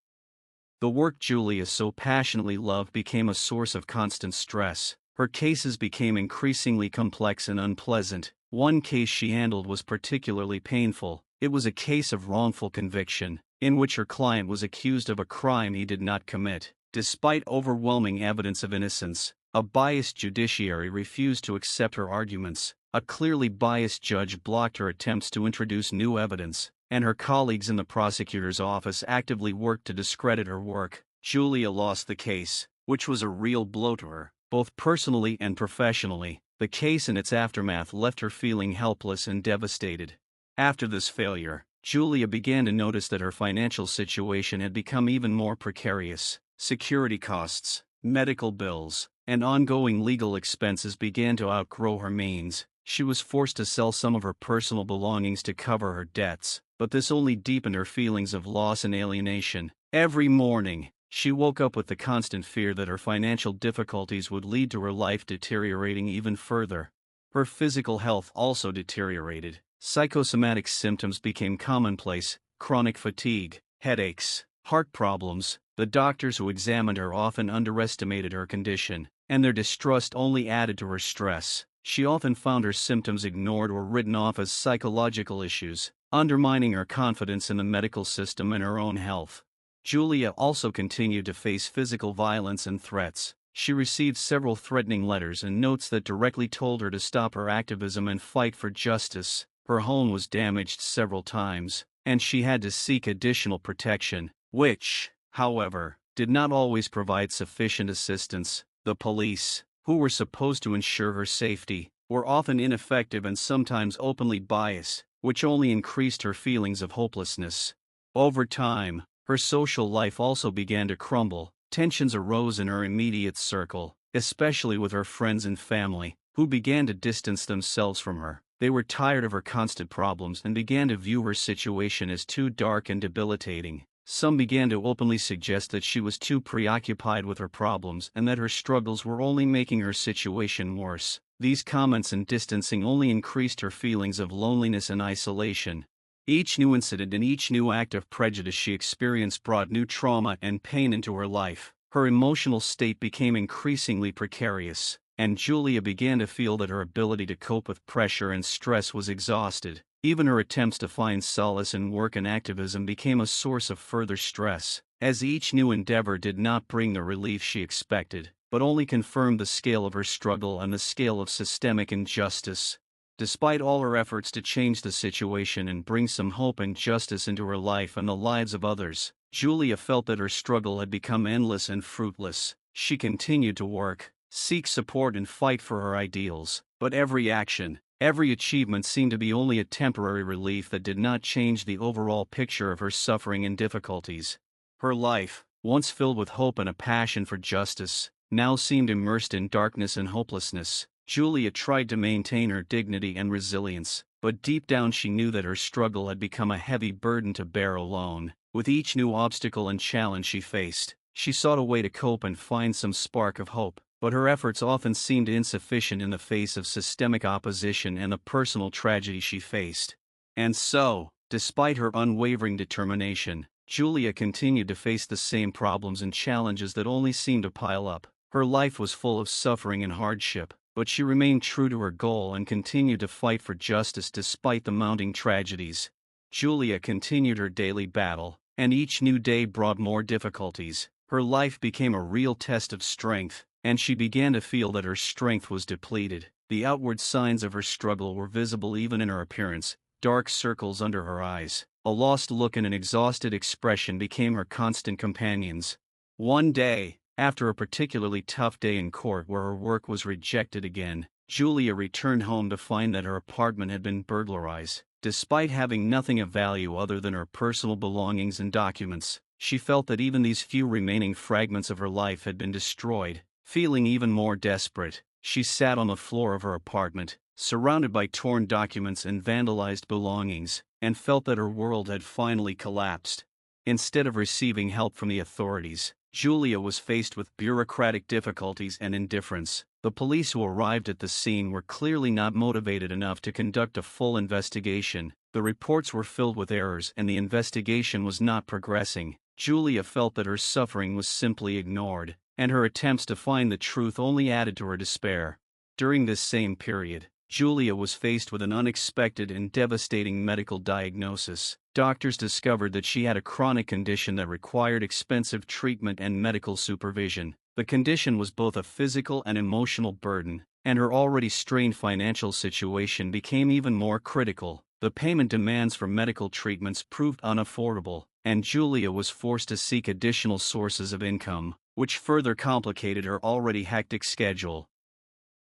The work Julia so passionately loved became a source of constant stress. Her cases became increasingly complex and unpleasant. One case she handled was particularly painful. It was a case of wrongful conviction, in which her client was accused of a crime he did not commit. Despite overwhelming evidence of innocence, a biased judiciary refused to accept her arguments. A clearly biased judge blocked her attempts to introduce new evidence, and her colleagues in the prosecutor's office actively worked to discredit her work. Julia lost the case, which was a real blow to her, both personally and professionally. The case and its aftermath left her feeling helpless and devastated. After this failure, Julia began to notice that her financial situation had become even more precarious. Security costs, medical bills, and ongoing legal expenses began to outgrow her means. She was forced to sell some of her personal belongings to cover her debts, but this only deepened her feelings of loss and alienation. Every morning, she woke up with the constant fear that her financial difficulties would lead to her life deteriorating even further. Her physical health also deteriorated. Psychosomatic symptoms became commonplace: chronic fatigue, headaches, heart problems. The doctors who examined her often underestimated her condition, and their distrust only added to her stress. She often found her symptoms ignored or written off as psychological issues, undermining her confidence in the medical system and her own health. Julia also continued to face physical violence and threats. She received several threatening letters and notes that directly told her to stop her activism and fight for justice. Her home was damaged several times, and she had to seek additional protection, which, however, did not always provide sufficient assistance. The police, who were supposed to ensure her safety, were often ineffective and sometimes openly biased, which only increased her feelings of hopelessness. Over time, her social life also began to crumble. Tensions arose in her immediate circle, especially with her friends and family, who began to distance themselves from her. They were tired of her constant problems and began to view her situation as too dark and debilitating. Some began to openly suggest that she was too preoccupied with her problems and that her struggles were only making her situation worse. These comments and distancing only increased her feelings of loneliness and isolation. Each new incident and each new act of prejudice she experienced brought new trauma and pain into her life. Her emotional state became increasingly precarious, and Julia began to feel that her ability to cope with pressure and stress was exhausted. Even her attempts to find solace in work and activism became a source of further stress, as each new endeavor did not bring the relief she expected, but only confirmed the scale of her struggle and the scale of systemic injustice. Despite all her efforts to change the situation and bring some hope and justice into her life and the lives of others, Julia felt that her struggle had become endless and fruitless. She continued to work, seek support and fight for her ideals, but every action, Every achievement seemed to be only a temporary relief that did not change the overall picture of her suffering and difficulties. Her life, once filled with hope and a passion for justice, now seemed immersed in darkness and hopelessness. Julia tried to maintain her dignity and resilience, but deep down she knew that her struggle had become a heavy burden to bear alone. With each new obstacle and challenge she faced, she sought a way to cope and find some spark of hope, but her efforts often seemed insufficient in the face of systemic opposition and the personal tragedy she faced. And so, despite her unwavering determination, Julia continued to face the same problems and challenges that only seemed to pile up. Her life was full of suffering and hardship, but she remained true to her goal and continued to fight for justice despite the mounting tragedies. Julia continued her daily battle, and each new day brought more difficulties. Her life became a real test of strength, and she began to feel that her strength was depleted. The outward signs of her struggle were visible even in her appearance. Dark circles under her eyes, a lost look and an exhausted expression became her constant companions. One day, after a particularly tough day in court where her work was rejected again, Julia returned home to find that her apartment had been burglarized. Despite having nothing of value other than her personal belongings and documents, she felt that even these few remaining fragments of her life had been destroyed. Feeling even more desperate, she sat on the floor of her apartment, surrounded by torn documents and vandalized belongings, and felt that her world had finally collapsed. Instead of receiving help from the authorities, Julia was faced with bureaucratic difficulties and indifference. The police who arrived at the scene were clearly not motivated enough to conduct a full investigation. The reports were filled with errors and the investigation was not progressing. Julia felt that her suffering was simply ignored, and her attempts to find the truth only added to her despair. During this same period, Julia was faced with an unexpected and devastating medical diagnosis. Doctors discovered that she had a chronic condition that required expensive treatment and medical supervision. The condition was both a physical and emotional burden, and her already strained financial situation became even more critical. The payment demands for medical treatments proved unaffordable, and Julia was forced to seek additional sources of income, which further complicated her already hectic schedule.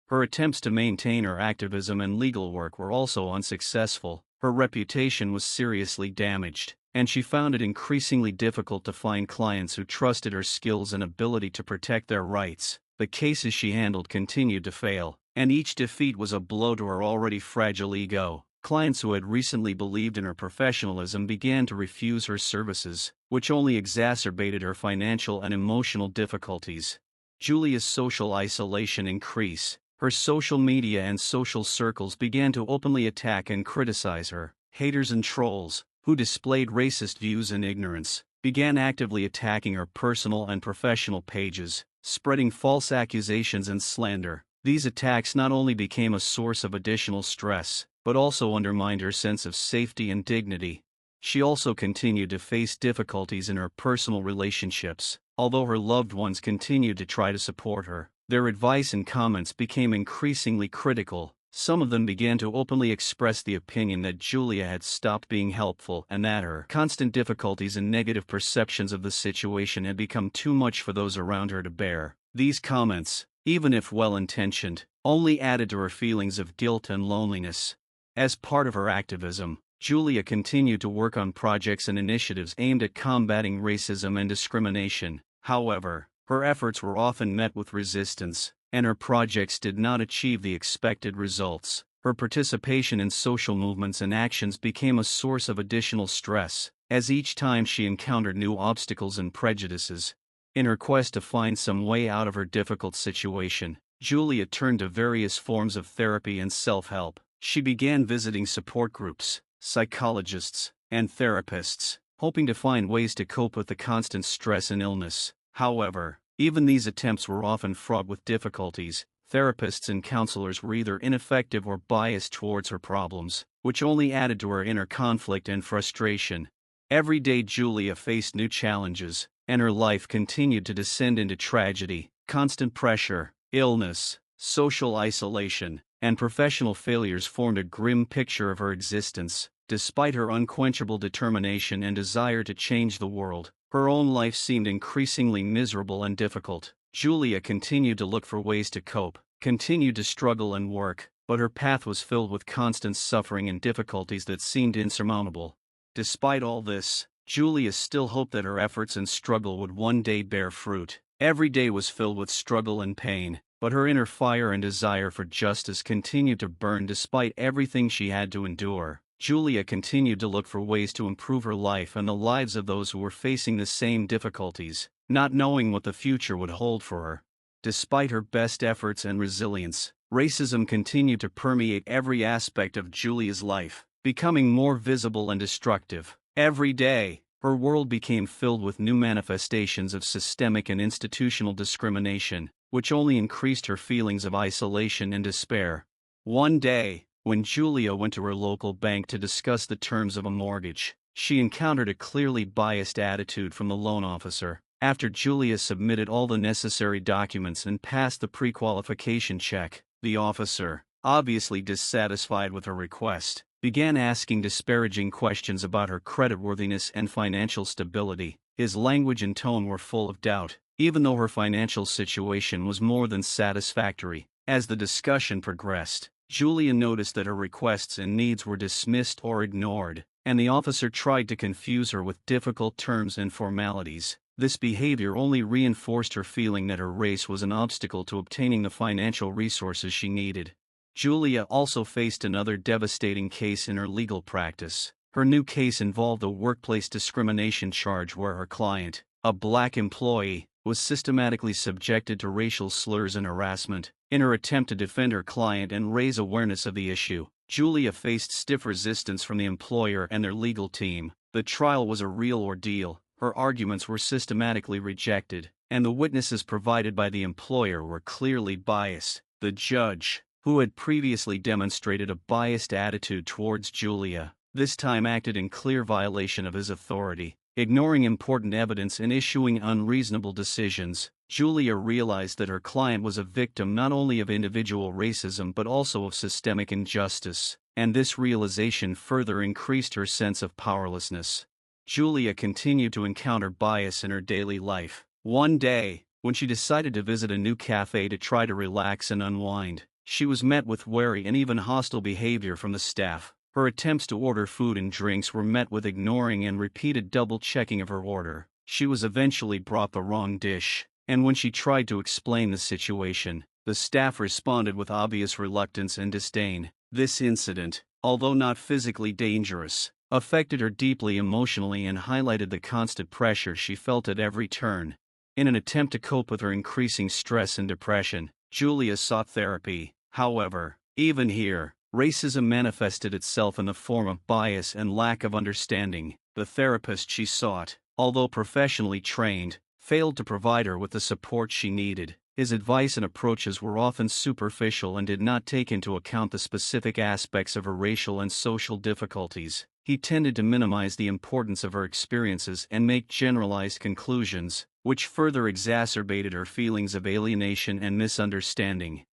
Her attempts to maintain her activism and legal work were also unsuccessful. Her reputation was seriously damaged, and she found it increasingly difficult to find clients who trusted her skills and ability to protect their rights. The cases she handled continued to fail, and each defeat was a blow to her already fragile ego. Clients who had recently believed in her professionalism began to refuse her services, which only exacerbated her financial and emotional difficulties. Julia's social isolation increased. Her social media and social circles began to openly attack and criticize her. Haters and trolls, who displayed racist views and ignorance, began actively attacking her personal and professional pages, spreading false accusations and slander. These attacks not only became a source of additional stress, but also undermined her sense of safety and dignity. She also continued to face difficulties in her personal relationships. Although her loved ones continued to try to support her, their advice and comments became increasingly critical. Some of them began to openly express the opinion that Julia had stopped being helpful and that her constant difficulties and negative perceptions of the situation had become too much for those around her to bear. These comments, even if well-intentioned, only added to her feelings of guilt and loneliness. As part of her activism, Julia continued to work on projects and initiatives aimed at combating racism and discrimination. However, her efforts were often met with resistance, and her projects did not achieve the expected results. Her participation in social movements and actions became a source of additional stress, as each time she encountered new obstacles and prejudices. In her quest to find some way out of her difficult situation, Julia turned to various forms of therapy and self-help. She began visiting support groups, psychologists, and therapists, hoping to find ways to cope with the constant stress and illness. However, even these attempts were often fraught with difficulties. Therapists and counselors were either ineffective or biased towards her problems, which only added to her inner conflict and frustration. Every day Julia faced new challenges, and her life continued to descend into tragedy. Constant pressure, illness, social isolation, and professional failures formed a grim picture of her existence. Despite her unquenchable determination and desire to change the world, her own life seemed increasingly miserable and difficult. Julia continued to look for ways to cope, continued to struggle and work, but her path was filled with constant suffering and difficulties that seemed insurmountable. Despite all this, Julia still hoped that her efforts and struggle would one day bear fruit. Every day was filled with struggle and pain, but her inner fire and desire for justice continued to burn despite everything she had to endure. Julia continued to look for ways to improve her life and the lives of those who were facing the same difficulties, not knowing what the future would hold for her. Despite her best efforts and resilience, racism continued to permeate every aspect of Julia's life, becoming more visible and destructive. Every day, her world became filled with new manifestations of systemic and institutional discrimination, which only increased her feelings of isolation and despair. One day, when Julia went to her local bank to discuss the terms of a mortgage, she encountered a clearly biased attitude from the loan officer. After Julia submitted all the necessary documents and passed the pre-qualification check, the officer, obviously dissatisfied with her request, began asking disparaging questions about her creditworthiness and financial stability. His language and tone were full of doubt, even though her financial situation was more than satisfactory. As the discussion progressed, Julia noticed that her requests and needs were dismissed or ignored, and the officer tried to confuse her with difficult terms and formalities. This behavior only reinforced her feeling that her race was an obstacle to obtaining the financial resources she needed. Julia also faced another devastating case in her legal practice. Her new case involved a workplace discrimination charge where her client, a black employee, was systematically subjected to racial slurs and harassment. In her attempt to defend her client and raise awareness of the issue, Julia faced stiff resistance from the employer and their legal team. The trial was a real ordeal. Her arguments were systematically rejected, and the witnesses provided by the employer were clearly biased. The judge, who had previously demonstrated a biased attitude towards Julia, this time acted in clear violation of his authority, ignoring important evidence and issuing unreasonable decisions. Julia realized that her client was a victim not only of individual racism but also of systemic injustice, and this realization further increased her sense of powerlessness. Julia continued to encounter bias in her daily life. One day, when she decided to visit a new cafe to try to relax and unwind, she was met with wary and even hostile behavior from the staff. Her attempts to order food and drinks were met with ignoring and repeated double-checking of her order. She was eventually brought the wrong dish, and when she tried to explain the situation, the staff responded with obvious reluctance and disdain. This incident, although not physically dangerous, affected her deeply emotionally and highlighted the constant pressure she felt at every turn. In an attempt to cope with her increasing stress and depression, Julia sought therapy. However, even here, racism manifested itself in the form of bias and lack of understanding. The therapist she sought, although professionally trained, failed to provide her with the support she needed. His advice and approaches were often superficial and did not take into account the specific aspects of her racial and social difficulties. He tended to minimize the importance of her experiences and make generalized conclusions, which further exacerbated her feelings of alienation and misunderstanding.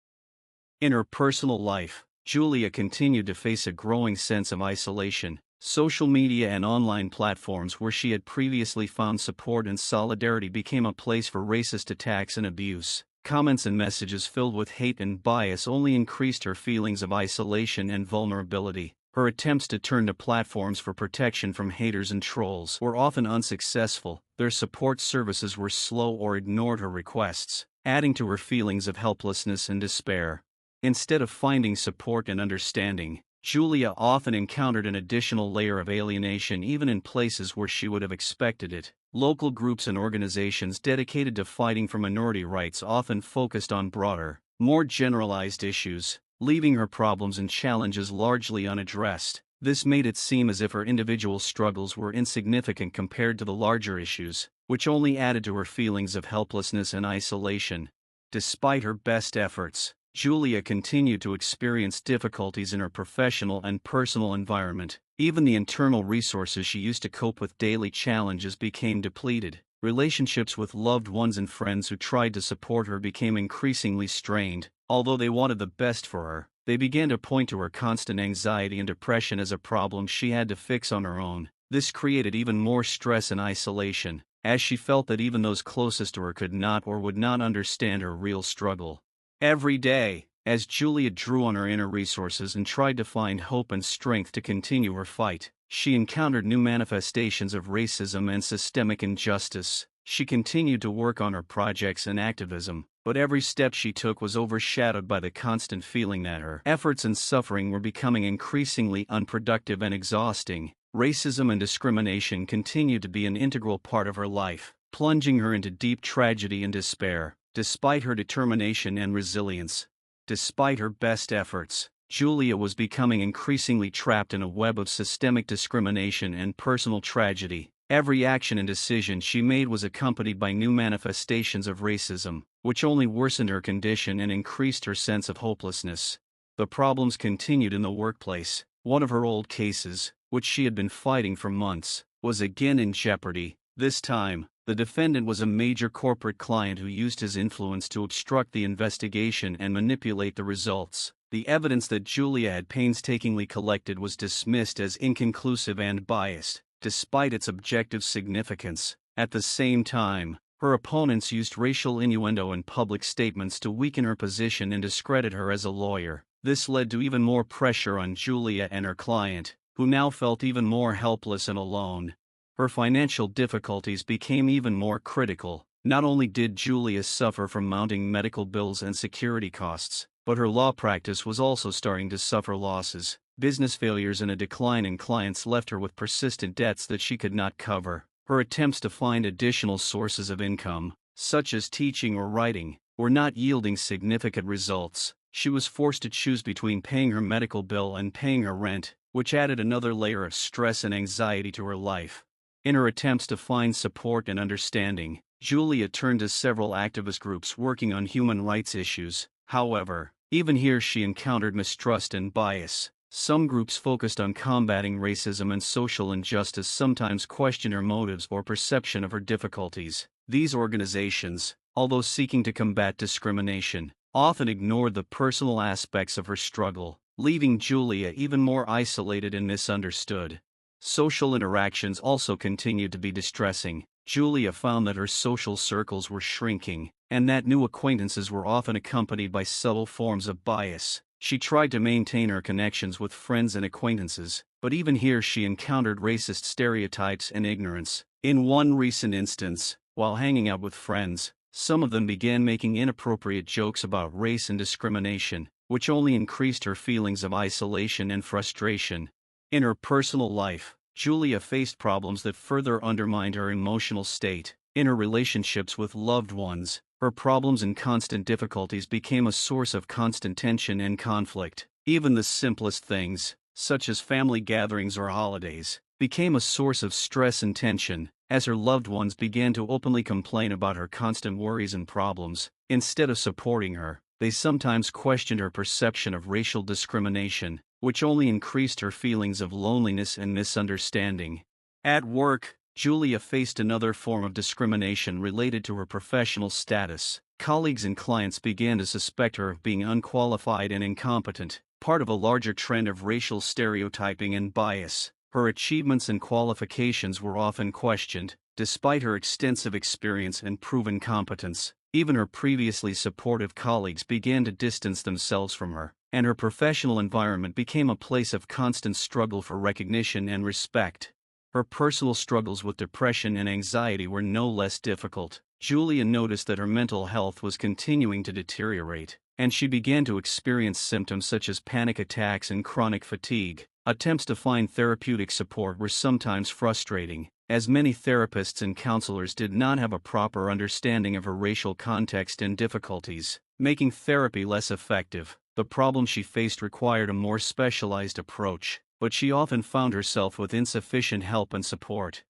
In her personal life, Julia continued to face a growing sense of isolation. Social media and online platforms where she had previously found support and solidarity became a place for racist attacks and abuse. Comments and messages filled with hate and bias only increased her feelings of isolation and vulnerability. Her attempts to turn to platforms for protection from haters and trolls were often unsuccessful. Their support services were slow or ignored her requests, adding to her feelings of helplessness and despair. Instead of finding support and understanding, Julia often encountered an additional layer of alienation even in places where she would have expected it. Local groups and organizations dedicated to fighting for minority rights often focused on broader, more generalized issues, leaving her problems and challenges largely unaddressed. This made it seem as if her individual struggles were insignificant compared to the larger issues, which only added to her feelings of helplessness and isolation. Despite her best efforts, Julia continued to experience difficulties in her professional and personal environment. Even the internal resources she used to cope with daily challenges became depleted. Relationships with loved ones and friends who tried to support her became increasingly strained. Although they wanted the best for her, they began to point to her constant anxiety and depression as a problem she had to fix on her own. This created even more stress and isolation, as she felt that even those closest to her could not or would not understand her real struggle. Every day, As Julia drew on her inner resources and tried to find hope and strength to continue her fight, she encountered new manifestations of racism and systemic injustice. She continued to work on her projects and activism, but every step she took was overshadowed by the constant feeling that her efforts and suffering were becoming increasingly unproductive and exhausting. Racism and discrimination continued to be an integral part of her life, plunging her into deep tragedy and despair. Despite her determination and resilience, despite her best efforts, Julia was becoming increasingly trapped in a web of systemic discrimination and personal tragedy. Every action and decision she made was accompanied by new manifestations of racism, which only worsened her condition and increased her sense of hopelessness. The problems continued in the workplace. One of her old cases, which she had been fighting for months, was again in jeopardy. This time, the defendant was a major corporate client who used his influence to obstruct the investigation and manipulate the results. The evidence that Julia had painstakingly collected was dismissed as inconclusive and biased, despite its objective significance. At the same time, her opponents used racial innuendo in public statements to weaken her position and discredit her as a lawyer. This led to even more pressure on Julia and her client, who now felt even more helpless and alone. Her financial difficulties became even more critical. Not only did Julia suffer from mounting medical bills and security costs, but her law practice was also starting to suffer losses. Business failures and a decline in clients left her with persistent debts that she could not cover. Her attempts to find additional sources of income, such as teaching or writing, were not yielding significant results. She was forced to choose between paying her medical bill and paying her rent, which added another layer of stress and anxiety to her life. In her attempts to find support and understanding, Julia turned to several activist groups working on human rights issues. However, even here she encountered mistrust and bias. Some groups focused on combating racism and social injustice sometimes questioned her motives or perception of her difficulties. These organizations, although seeking to combat discrimination, often ignored the personal aspects of her struggle, leaving Julia even more isolated and misunderstood. Social interactions also continued to be distressing. Julia found that her social circles were shrinking, and that new acquaintances were often accompanied by subtle forms of bias. She tried to maintain her connections with friends and acquaintances, but even here she encountered racist stereotypes and ignorance. In one recent instance, while hanging out with friends, some of them began making inappropriate jokes about race and discrimination, which only increased her feelings of isolation and frustration. In her personal life, Julia faced problems that further undermined her emotional state. In her relationships with loved ones, her problems and constant difficulties became a source of constant tension and conflict. Even the simplest things, such as family gatherings or holidays, became a source of stress and tension, as her loved ones began to openly complain about her constant worries and problems. Instead of supporting her, they sometimes questioned her perception of racial discrimination, which only increased her feelings of loneliness and misunderstanding. At work, Julia faced another form of discrimination related to her professional status. Colleagues and clients began to suspect her of being unqualified and incompetent, part of a larger trend of racial stereotyping and bias. Her achievements and qualifications were often questioned, despite her extensive experience and proven competence. Even her previously supportive colleagues began to distance themselves from her, and her professional environment became a place of constant struggle for recognition and respect. Her personal struggles with depression and anxiety were no less difficult. Julia noticed that her mental health was continuing to deteriorate, and she began to experience symptoms such as panic attacks and chronic fatigue. Attempts to find therapeutic support were sometimes frustrating, as many therapists and counselors did not have a proper understanding of her racial context and difficulties, making therapy less effective. The problem she faced required a more specialized approach, but she often found herself with insufficient help and support.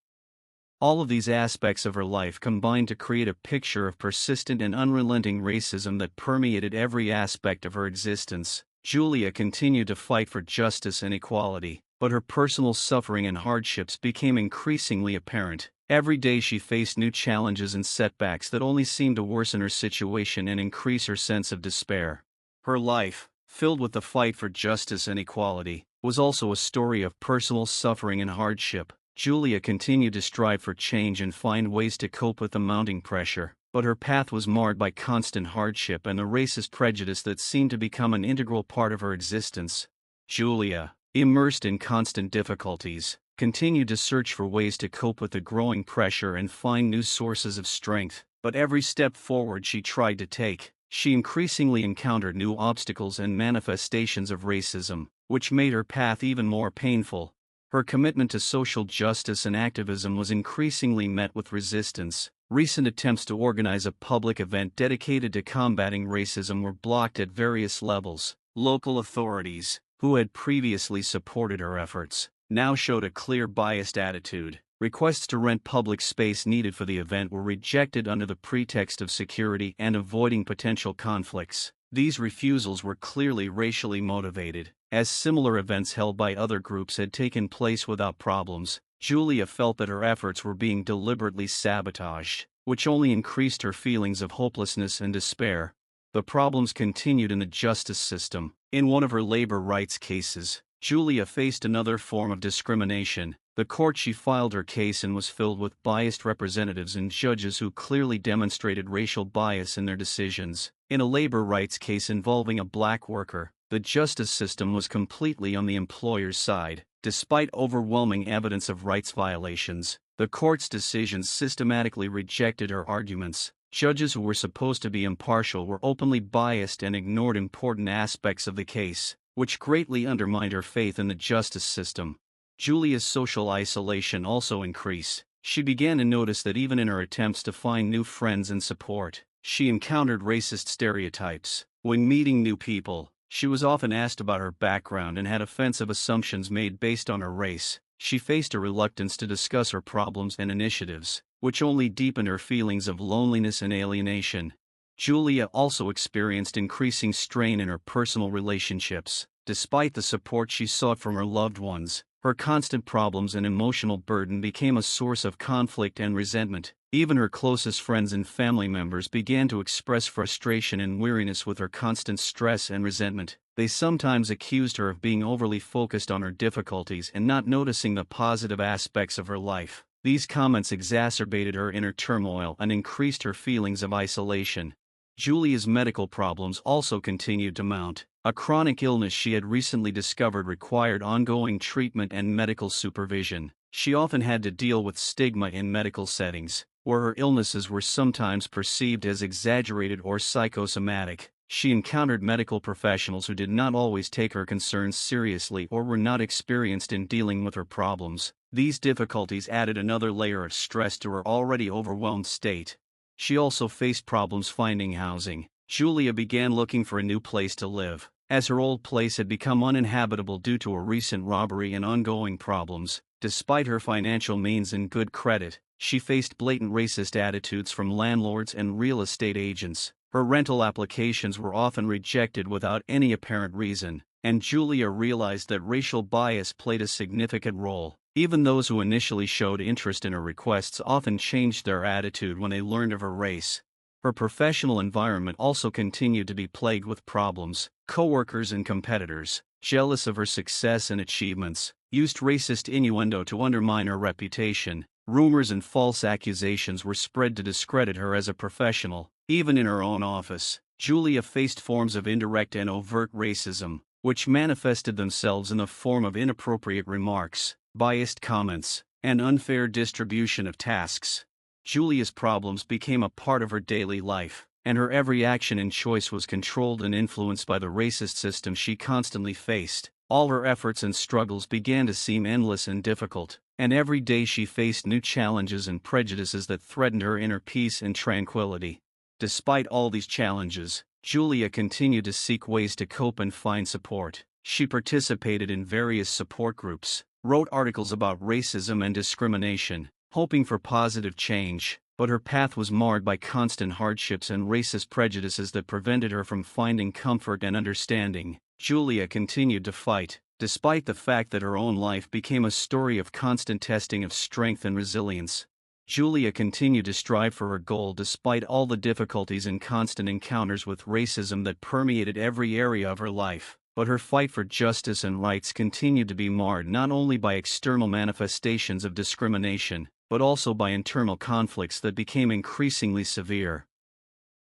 All of these aspects of her life combined to create a picture of persistent and unrelenting racism that permeated every aspect of her existence. Julia continued to fight for justice and equality, but her personal suffering and hardships became increasingly apparent. Every day she faced new challenges and setbacks that only seemed to worsen her situation and increase her sense of despair. Her life, filled with the fight for justice and equality, was also a story of personal suffering and hardship. Julia continued to strive for change and find ways to cope with the mounting pressure, but her path was marred by constant hardship and the racist prejudice that seemed to become an integral part of her existence. Julia, immersed in constant difficulties, continued to search for ways to cope with the growing pressure and find new sources of strength, but every step forward she tried to take, she increasingly encountered new obstacles and manifestations of racism, which made her path even more painful. Her commitment to social justice and activism was increasingly met with resistance. Recent attempts to organize a public event dedicated to combating racism were blocked at various levels. Local authorities, who had previously supported her efforts, now showed a clear biased attitude. Requests to rent public space needed for the event were rejected under the pretext of security and avoiding potential conflicts. These refusals were clearly racially motivated, as similar events held by other groups had taken place without problems. Julia felt that her efforts were being deliberately sabotaged, which only increased her feelings of hopelessness and despair. The problems continued in the justice system. In one of her labor rights cases, Julia faced another form of discrimination. The court she filed her case in was filled with biased representatives and judges who clearly demonstrated racial bias in their decisions. In a labor rights case involving a black worker, the justice system was completely on the employer's side. Despite overwhelming evidence of rights violations, the court's decisions systematically rejected her arguments. Judges who were supposed to be impartial were openly biased and ignored important aspects of the case, which greatly undermined her faith in the justice system. Julia's social isolation also increased. She began to notice that even in her attempts to find new friends and support, she encountered racist stereotypes. When meeting new people, she was often asked about her background and had offensive assumptions made based on her race. She faced a reluctance to discuss her problems and initiatives, which only deepened her feelings of loneliness and alienation. Julia also experienced increasing strain in her personal relationships. Despite the support she sought from her loved ones, her constant problems and emotional burden became a source of conflict and resentment. Even her closest friends and family members began to express frustration and weariness with her constant stress and resentment. They sometimes accused her of being overly focused on her difficulties and not noticing the positive aspects of her life. These comments exacerbated her inner turmoil and increased her feelings of isolation. Julia's medical problems also continued to mount. A chronic illness she had recently discovered required ongoing treatment and medical supervision. She often had to deal with stigma in medical settings, where her illnesses were sometimes perceived as exaggerated or psychosomatic. She encountered medical professionals who did not always take her concerns seriously or were not experienced in dealing with her problems. These difficulties added another layer of stress to her already overwhelmed state. She also faced problems finding housing. Julia began looking for a new place to live, as her old place had become uninhabitable due to a recent robbery and ongoing problems. Despite her financial means and good credit, she faced blatant racist attitudes from landlords and real estate agents. Her rental applications were often rejected without any apparent reason, and Julia realized that racial bias played a significant role. Even those who initially showed interest in her requests often changed their attitude when they learned of her race. Her professional environment also continued to be plagued with problems. Coworkers and competitors, jealous of her success and achievements, used racist innuendo to undermine her reputation. Rumors and false accusations were spread to discredit her as a professional. Even in her own office, Julia faced forms of indirect and overt racism, which manifested themselves in the form of inappropriate remarks, biased comments, and unfair distribution of tasks. Julia's problems became a part of her daily life, and her every action and choice was controlled and influenced by the racist system she constantly faced. All her efforts and struggles began to seem endless and difficult, and every day she faced new challenges and prejudices that threatened her inner peace and tranquility. Despite all these challenges, Julia continued to seek ways to cope and find support. She participated in various support groups, wrote articles about racism and discrimination, hoping for positive change, but her path was marred by constant hardships and racist prejudices that prevented her from finding comfort and understanding. Julia continued to fight, despite the fact that her own life became a story of constant testing of strength and resilience. Julia continued to strive for her goal despite all the difficulties and constant encounters with racism that permeated every area of her life. But her fight for justice and rights continued to be marred not only by external manifestations of discrimination, but also by internal conflicts that became increasingly severe.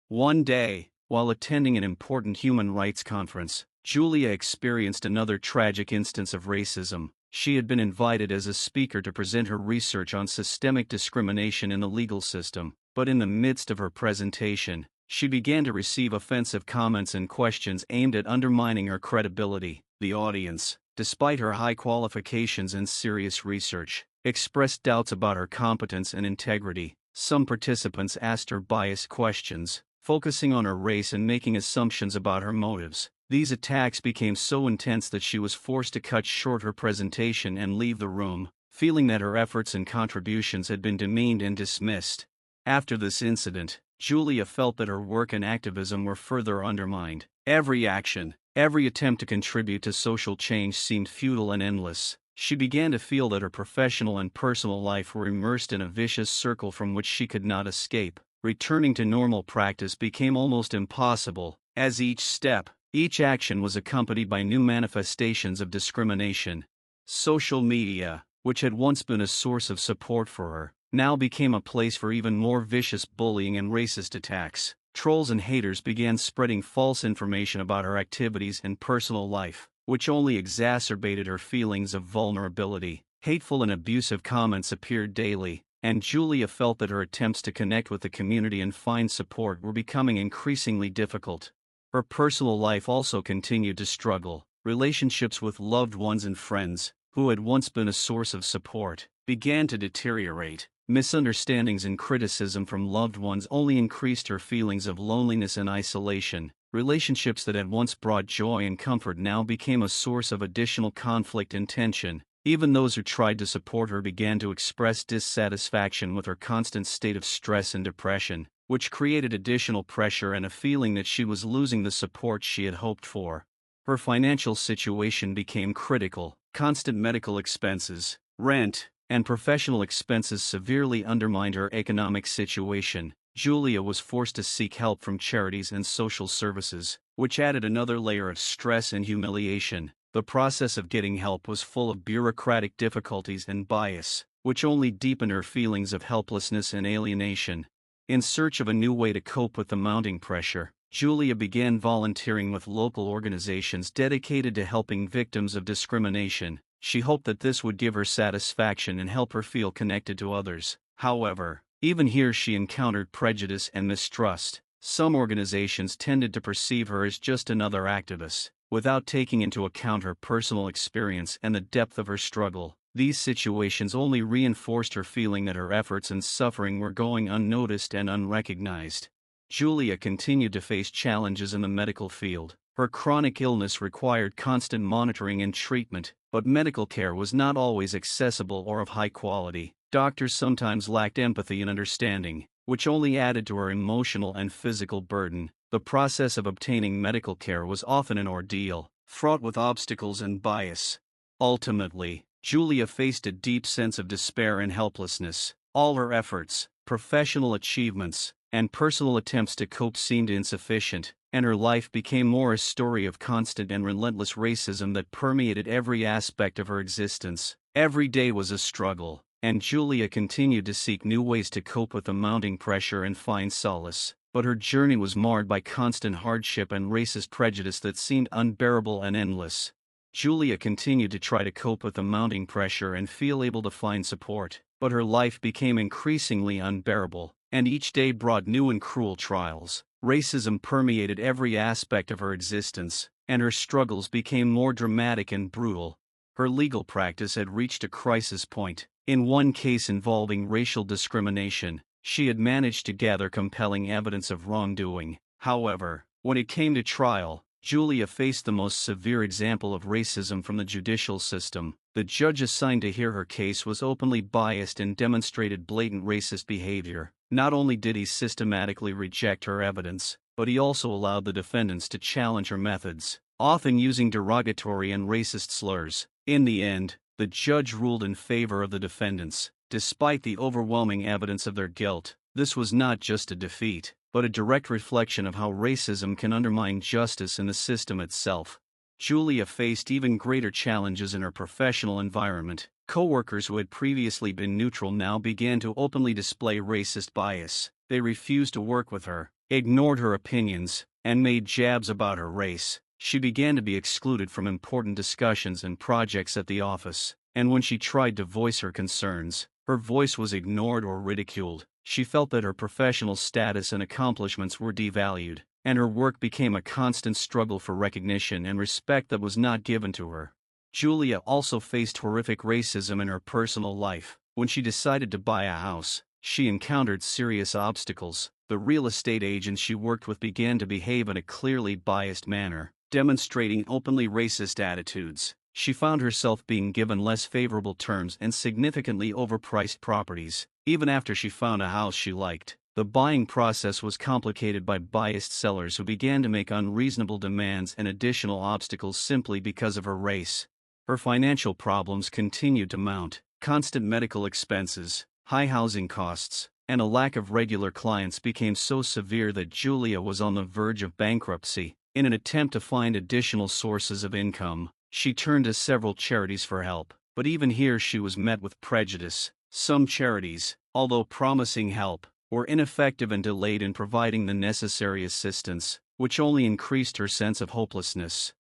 One day, while attending an important human rights conference, Julia experienced another tragic instance of racism. She had been invited as a speaker to present her research on systemic discrimination in the legal system, but in the midst of her presentation, she began to receive offensive comments and questions aimed at undermining her credibility. The audience, despite her high qualifications and serious research, expressed doubts about her competence and integrity. Some participants asked her biased questions, focusing on her race and making assumptions about her motives. These attacks became so intense that she was forced to cut short her presentation and leave the room, feeling that her efforts and contributions had been demeaned and dismissed. After this incident, Julia felt that her work and activism were further undermined. Every action, every attempt to contribute to social change seemed futile and endless. She began to feel that her professional and personal life were immersed in a vicious circle from which she could not escape. Returning to normal practice became almost impossible, as each action was accompanied by new manifestations of discrimination. Social media, which had once been a source of support for her, now became a place for even more vicious bullying and racist attacks. Trolls and haters began spreading false information about her activities and personal life, which only exacerbated her feelings of vulnerability. Hateful and abusive comments appeared daily, and Julia felt that her attempts to connect with the community and find support were becoming increasingly difficult. Her personal life also continued to struggle. Relationships with loved ones and friends, who had once been a source of support, began to deteriorate. Misunderstandings and criticism from loved ones only increased her feelings of loneliness and isolation. Relationships that had once brought joy and comfort now became a source of additional conflict and tension. Even those who tried to support her began to express dissatisfaction with her constant state of stress and depression, which created additional pressure and a feeling that she was losing the support she had hoped for. Her financial situation became critical. Constant medical expenses, rent, and professional expenses severely undermined her economic situation. Julia was forced to seek help from charities and social services, which added another layer of stress and humiliation. The process of getting help was full of bureaucratic difficulties and bias, which only deepened her feelings of helplessness and alienation. In search of a new way to cope with the mounting pressure, Julia began volunteering with local organizations dedicated to helping victims of discrimination. She hoped that this would give her satisfaction and help her feel connected to others. However, even here she encountered prejudice and mistrust. Some organizations tended to perceive her as just another activist, without taking into account her personal experience and the depth of her struggle. These situations only reinforced her feeling that her efforts and suffering were going unnoticed and unrecognized. Julia continued to face challenges in the medical field. Her chronic illness required constant monitoring and treatment, but medical care was not always accessible or of high quality. Doctors sometimes lacked empathy and understanding, which only added to her emotional and physical burden. The process of obtaining medical care was often an ordeal, fraught with obstacles and bias. Ultimately, Julia faced a deep sense of despair and helplessness. All her efforts, professional achievements, and personal attempts to cope seemed insufficient, and her life became more a story of constant and relentless racism that permeated every aspect of her existence. Every day was a struggle, and Julia continued to seek new ways to cope with the mounting pressure and find solace. But her journey was marred by constant hardship and racist prejudice that seemed unbearable and endless. Julia continued to try to cope with the mounting pressure and feel able to find support, but her life became increasingly unbearable, and each day brought new and cruel trials. Racism permeated every aspect of her existence, and her struggles became more dramatic and brutal. Her legal practice had reached a crisis point. In one case involving racial discrimination, she had managed to gather compelling evidence of wrongdoing. However, when it came to trial, Julia faced the most severe example of racism from the judicial system. The judge assigned to hear her case was openly biased and demonstrated blatant racist behavior. Not only did he systematically reject her evidence, but he also allowed the defendants to challenge her methods, often using derogatory and racist slurs. In the end, the judge ruled in favor of the defendants. Despite the overwhelming evidence of their guilt, this was not just a defeat, but a direct reflection of how racism can undermine justice in the system itself. Julia faced even greater challenges in her professional environment. Coworkers who had previously been neutral now began to openly display racist bias. They refused to work with her, ignored her opinions, and made jabs about her race. She began to be excluded from important discussions and projects at the office, and when she tried to voice her concerns, her voice was ignored or ridiculed. She felt that her professional status and accomplishments were devalued, and her work became a constant struggle for recognition and respect that was not given to her. Julia also faced horrific racism in her personal life. When she decided to buy a house, she encountered serious obstacles. The real estate agents she worked with began to behave in a clearly biased manner, demonstrating openly racist attitudes. She found herself being given less favorable terms and significantly overpriced properties, even after she found a house she liked. The buying process was complicated by biased sellers who began to make unreasonable demands and additional obstacles simply because of her race. Her financial problems continued to mount. Constant medical expenses, high housing costs, and a lack of regular clients became so severe that Julia was on the verge of bankruptcy. In an attempt to find additional sources of income, she turned to several charities for help, but even here she was met with prejudice. Some charities, although promising help, were ineffective and delayed in providing the necessary assistance, which only increased her sense of hopelessness.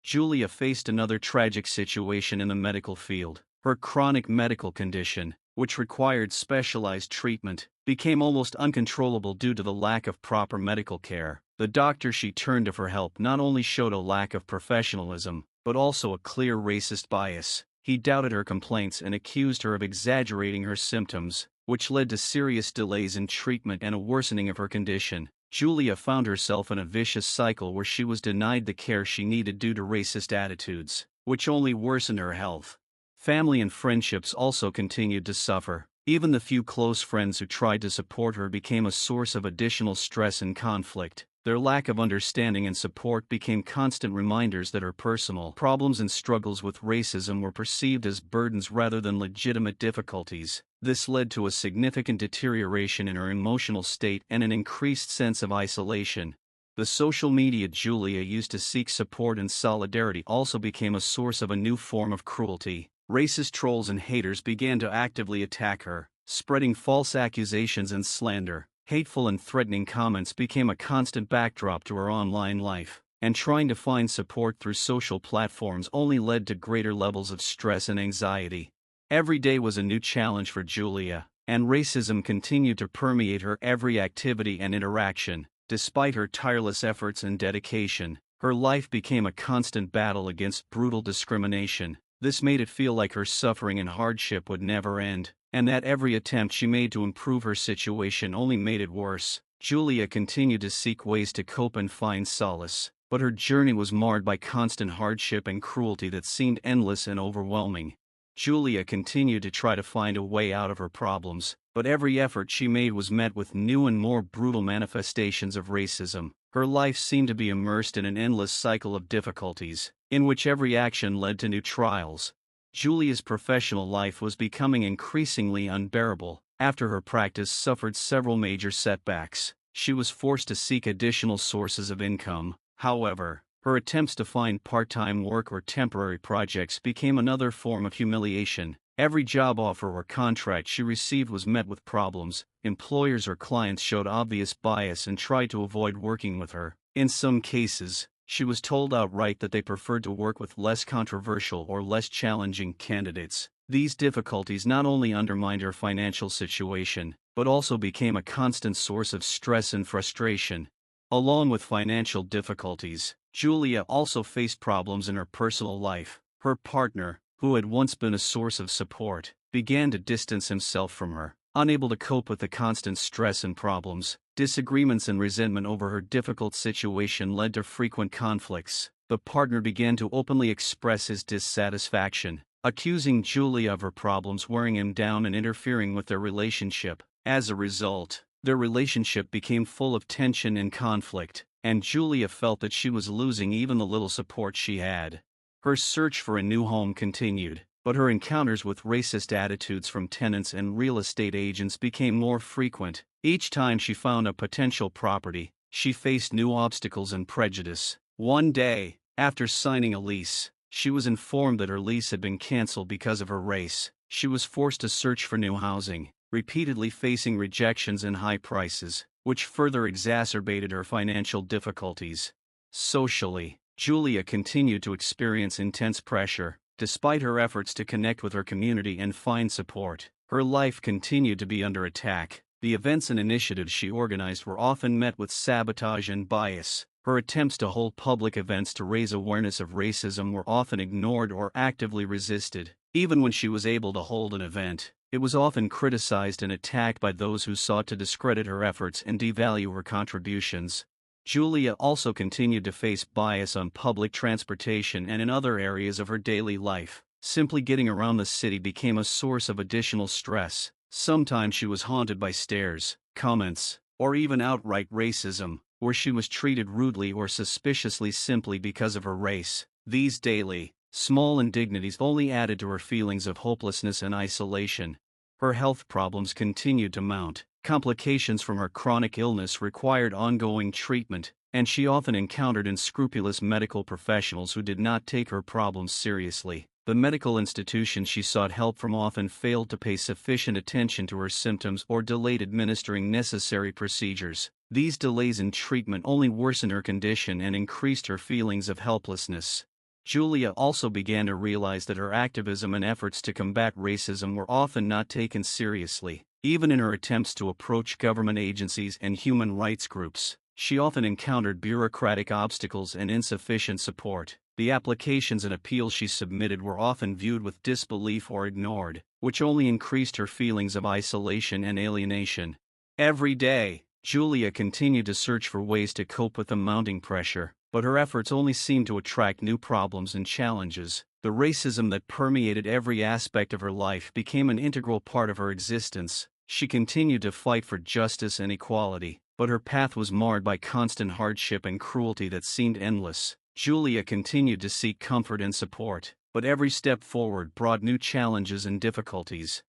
Julia faced another tragic situation in the medical field. Her chronic medical condition, which required specialized treatment, became almost uncontrollable due to the lack of proper medical care. The doctor she turned to for help not only showed a lack of professionalism, but also a clear racist bias. He doubted her complaints and accused her of exaggerating her symptoms, which led to serious delays in treatment and a worsening of her condition. Julia found herself in a vicious cycle where she was denied the care she needed due to racist attitudes, which only worsened her health. Family and friendships also continued to suffer. Even the few close friends who tried to support her became a source of additional stress and conflict. Their lack of understanding and support became constant reminders that her personal problems and struggles with racism were perceived as burdens rather than legitimate difficulties. This led to a significant deterioration in her emotional state and an increased sense of isolation. The social media Julia used to seek support and solidarity also became a source of a new form of cruelty. Racist trolls and haters began to actively attack her, spreading false accusations and slander. Hateful and threatening comments became a constant backdrop to her online life, and trying to find support through social platforms only led to greater levels of stress and anxiety. Every day was a new challenge for Julia, and racism continued to permeate her every activity and interaction. Despite her tireless efforts and dedication, her life became a constant battle against brutal discrimination. This made it feel like her suffering and hardship would never end, and that every attempt she made to improve her situation only made it worse. Julia continued to seek ways to cope and find solace, but her journey was marred by constant hardship and cruelty that seemed endless and overwhelming. Julia continued to try to find a way out of her problems, but every effort she made was met with new and more brutal manifestations of racism. Her life seemed to be immersed in an endless cycle of difficulties, in which every action led to new trials. Julia's professional life was becoming increasingly unbearable. After her practice suffered several major setbacks, she was forced to seek additional sources of income. However, her attempts to find part-time work or temporary projects became another form of humiliation. Every job offer or contract she received was met with problems. Employers or clients showed obvious bias and tried to avoid working with her. In some cases, she was told outright that they preferred to work with less controversial or less challenging candidates. These difficulties not only undermined her financial situation, but also became a constant source of stress and frustration. Along with financial difficulties, Julia also faced problems in her personal life. Her partner, who had once been a source of support, began to distance himself from her. Unable to cope with the constant stress and problems, disagreements and resentment over her difficult situation led to frequent conflicts. The partner began to openly express his dissatisfaction, accusing Julia of her problems wearing him down and interfering with their relationship. As a result, their relationship became full of tension and conflict, and Julia felt that she was losing even the little support she had. Her search for a new home continued, but her encounters with racist attitudes from tenants and real estate agents became more frequent. Each time she found a potential property, she faced new obstacles and prejudice. One day, After signing a lease, she was informed that her lease had been canceled because of her race. She was forced to search for new housing, repeatedly facing rejections and high prices, which further exacerbated her financial difficulties. Socially, Julia continued to experience intense pressure. Despite her efforts to connect with her community and find support, her life continued to be under attack. The events and initiatives she organized were often met with sabotage and bias. Her attempts to hold public events to raise awareness of racism were often ignored or actively resisted. Even when she was able to hold an event, it was often criticized and attacked by those who sought to discredit her efforts and devalue her contributions. Julia also continued to face bias on public transportation and in other areas of her daily life. Simply getting around the city became a source of additional stress. Sometimes she was haunted by stares, comments, or even outright racism, where she was treated rudely or suspiciously simply because of her race. These daily, small indignities only added to her feelings of hopelessness and isolation. Her health problems continued to mount. Complications from her chronic illness required ongoing treatment, and she often encountered unscrupulous medical professionals who did not take her problems seriously. The medical institutions she sought help from often failed to pay sufficient attention to her symptoms or delayed administering necessary procedures. These delays in treatment only worsened her condition and increased her feelings of helplessness. Julia also began to realize that her activism and efforts to combat racism were often not taken seriously. Even in her attempts to approach government agencies and human rights groups, she often encountered bureaucratic obstacles and insufficient support. The applications and appeals she submitted were often viewed with disbelief or ignored, which only increased her feelings of isolation and alienation. Every day, Julia continued to search for ways to cope with the mounting pressure, but her efforts only seemed to attract new problems and challenges. The racism that permeated every aspect of her life became an integral part of her existence. She continued to fight for justice and equality, but her path was marred by constant hardship and cruelty that seemed endless. Julia continued to seek comfort and support, but every step forward brought new challenges and difficulties.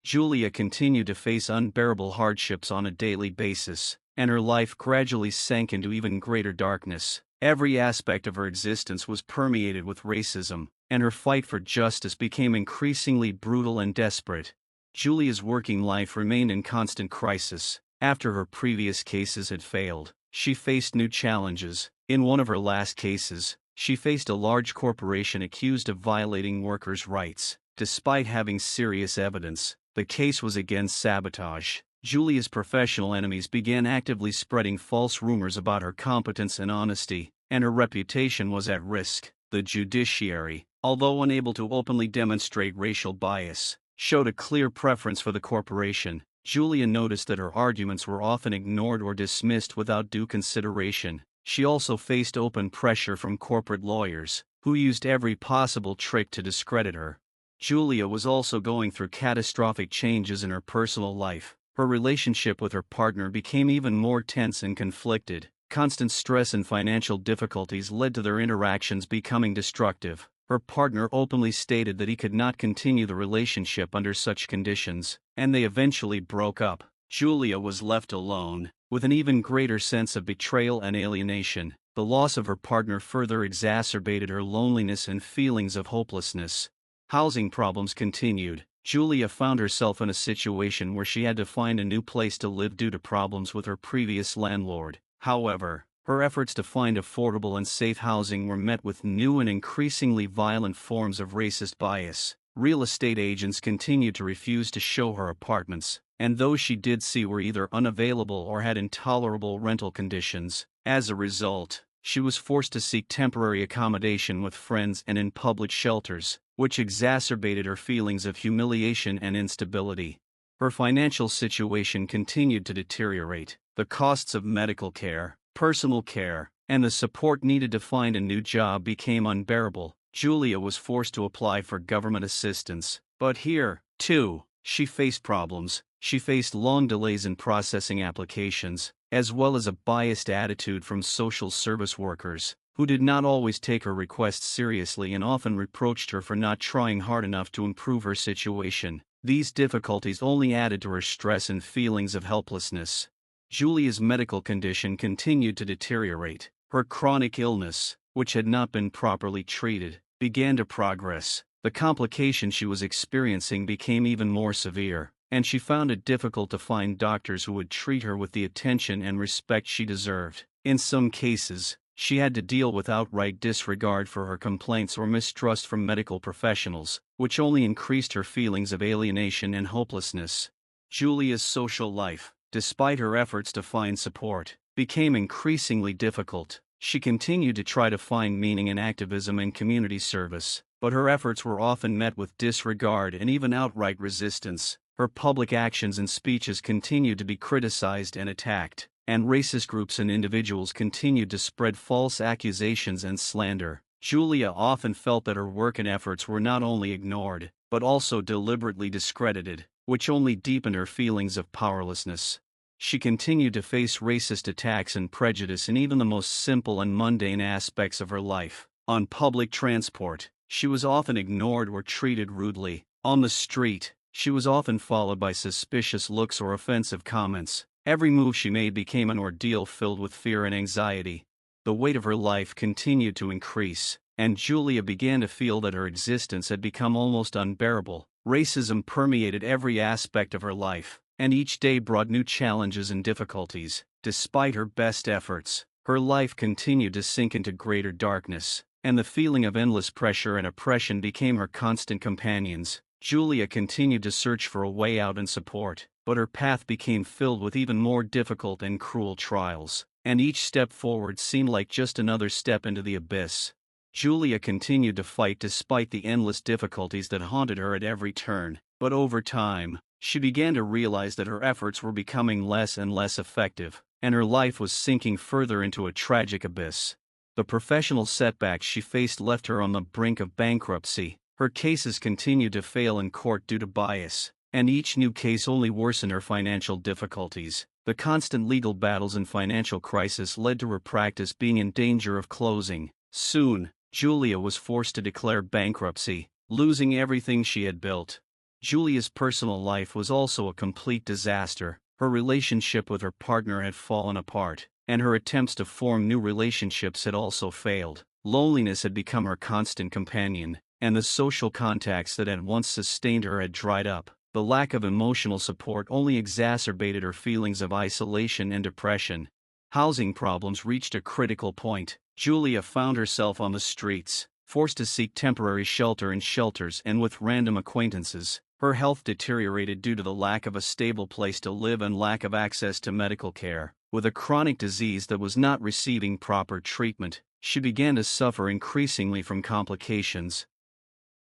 Julia continued to face unbearable hardships on a daily basis, and her life gradually sank into even greater darkness. Every aspect of her existence was permeated with racism, and her fight for justice became increasingly brutal and desperate. Julia's working life remained in constant crisis. After her previous cases had failed, she faced new challenges. In one of her last cases, she faced a large corporation accused of violating workers' rights. Despite having serious evidence, the case was against sabotage. Julia's professional enemies began actively spreading false rumors about her competence and honesty, and her reputation was at risk. The judiciary, although unable to openly demonstrate racial bias, showed a clear preference for the corporation. Julia noticed that her arguments were often ignored or dismissed without due consideration. She also faced open pressure from corporate lawyers, who used every possible trick to discredit her. Julia was also going through catastrophic changes in her personal life. Her relationship with her partner became even more tense and conflicted. Constant stress and financial difficulties led to their interactions becoming destructive. Her partner openly stated that he could not continue the relationship under such conditions, and they eventually broke up. Julia was left alone, with an even greater sense of betrayal and alienation. The loss of her partner further exacerbated her loneliness and feelings of hopelessness. Housing problems continued. Julia found herself in a situation where she had to find a new place to live due to problems with her previous landlord. However, her efforts to find affordable and safe housing were met with new and increasingly violent forms of racist bias. Real estate agents continued to refuse to show her apartments, and those she did see were either unavailable or had intolerable rental conditions. As a result, she was forced to seek temporary accommodation with friends and in public shelters, which exacerbated her feelings of humiliation and instability. Her financial situation continued to deteriorate. The costs of medical care, personal care, and the support needed to find a new job became unbearable. Julia was forced to apply for government assistance, but here, too, she faced problems. She faced long delays in processing applications, as well as a biased attitude from social service workers, who did not always take her requests seriously and often reproached her for not trying hard enough to improve her situation. These difficulties only added to her stress and feelings of helplessness. Julia's medical condition continued to deteriorate. Her chronic illness, which had not been properly treated, began to progress. The complication she was experiencing became even more severe, and she found it difficult to find doctors who would treat her with the attention and respect she deserved. In some cases, she had to deal with outright disregard for her complaints or mistrust from medical professionals, which only increased her feelings of alienation and hopelessness. Julia's social life, despite her efforts to find support, became increasingly difficult. She continued to try to find meaning in activism and community service, but her efforts were often met with disregard and even outright resistance. Her public actions and speeches continued to be criticized and attacked, and racist groups and individuals continued to spread false accusations and slander. Julia often felt that her work and efforts were not only ignored, but also deliberately discredited, which only deepened her feelings of powerlessness. She continued to face racist attacks and prejudice in even the most simple and mundane aspects of her life. On public transport, she was often ignored or treated rudely. On the street, she was often followed by suspicious looks or offensive comments. Every move she made became an ordeal filled with fear and anxiety. The weight of her life continued to increase, and Julia began to feel that her existence had become almost unbearable. Racism permeated every aspect of her life, and each day brought new challenges and difficulties. Despite her best efforts, her life continued to sink into greater darkness, and the feeling of endless pressure and oppression became her constant companions. Julia continued to search for a way out and support, but her path became filled with even more difficult and cruel trials, and each step forward seemed like just another step into the abyss. Julia continued to fight despite the endless difficulties that haunted her at every turn, but over time, she began to realize that her efforts were becoming less and less effective, and her life was sinking further into a tragic abyss. The professional setbacks she faced left her on the brink of bankruptcy. Her cases continued to fail in court due to bias, and each new case only worsened her financial difficulties. The constant legal battles and financial crisis led to her practice being in danger of closing. Soon, Julia was forced to declare bankruptcy, losing everything she had built. Julia's personal life was also a complete disaster. Her relationship with her partner had fallen apart, and her attempts to form new relationships had also failed. Loneliness had become her constant companion, and the social contacts that had once sustained her had dried up. The lack of emotional support only exacerbated her feelings of isolation and depression. Housing problems reached a critical point. Julia found herself on the streets, forced to seek temporary shelter in shelters and with random acquaintances. Her health deteriorated due to the lack of a stable place to live and lack of access to medical care. With a chronic disease that was not receiving proper treatment, she began to suffer increasingly from complications.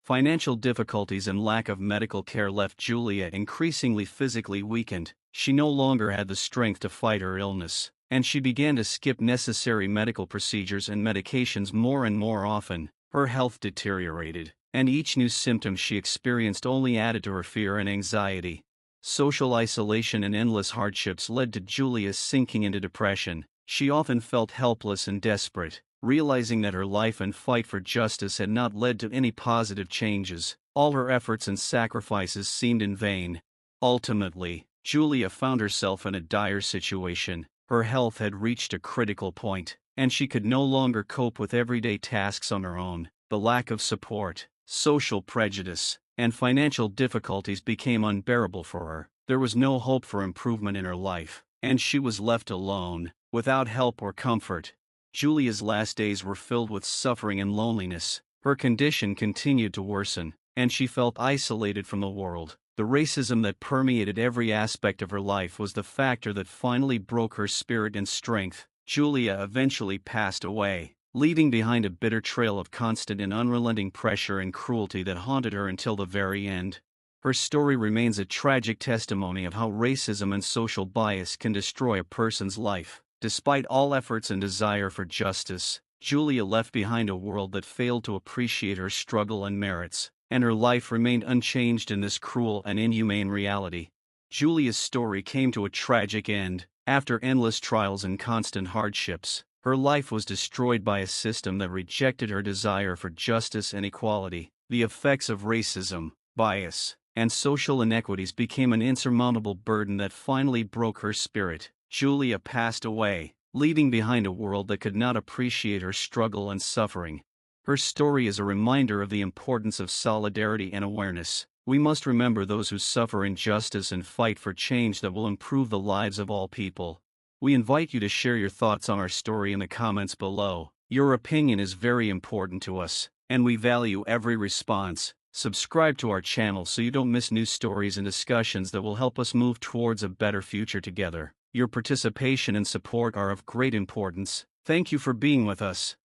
Financial difficulties and lack of medical care left Julia increasingly physically weakened. She no longer had the strength to fight her illness, and she began to skip necessary medical procedures and medications more and more often. Her health deteriorated, and each new symptom she experienced only added to her fear and anxiety. Social isolation and endless hardships led to Julia sinking into depression. She often felt helpless and desperate, realizing that her life and fight for justice had not led to any positive changes. All her efforts and sacrifices seemed in vain. Ultimately, Julia found herself in a dire situation. Her health had reached a critical point, and she could no longer cope with everyday tasks on her own. The lack of support, social prejudice, and financial difficulties became unbearable for her. There was no hope for improvement in her life, and she was left alone, without help or comfort. Julia's last days were filled with suffering and loneliness. Her condition continued to worsen, and she felt isolated from the world. The racism that permeated every aspect of her life was the factor that finally broke her spirit and strength. Julia eventually passed away, leaving behind a bitter trail of constant and unrelenting pressure and cruelty that haunted her until the very end. Her story remains a tragic testimony of how racism and social bias can destroy a person's life. Despite all efforts and desire for justice, Julia left behind a world that failed to appreciate her struggle and merits, and her life remained unchanged in this cruel and inhumane reality. Julia's story came to a tragic end. After endless trials and constant hardships, her life was destroyed by a system that rejected her desire for justice and equality. The effects of racism, bias, and social inequities became an insurmountable burden that finally broke her spirit. Julia passed away, leaving behind a world that could not appreciate her struggle and suffering. Her story is a reminder of the importance of solidarity and awareness. We must remember those who suffer injustice and fight for change that will improve the lives of all people. We invite you to share your thoughts on our story in the comments below. Your opinion is very important to us, and we value every response. Subscribe to our channel so you don't miss new stories and discussions that will help us move towards a better future together. Your participation and support are of great importance. Thank you for being with us.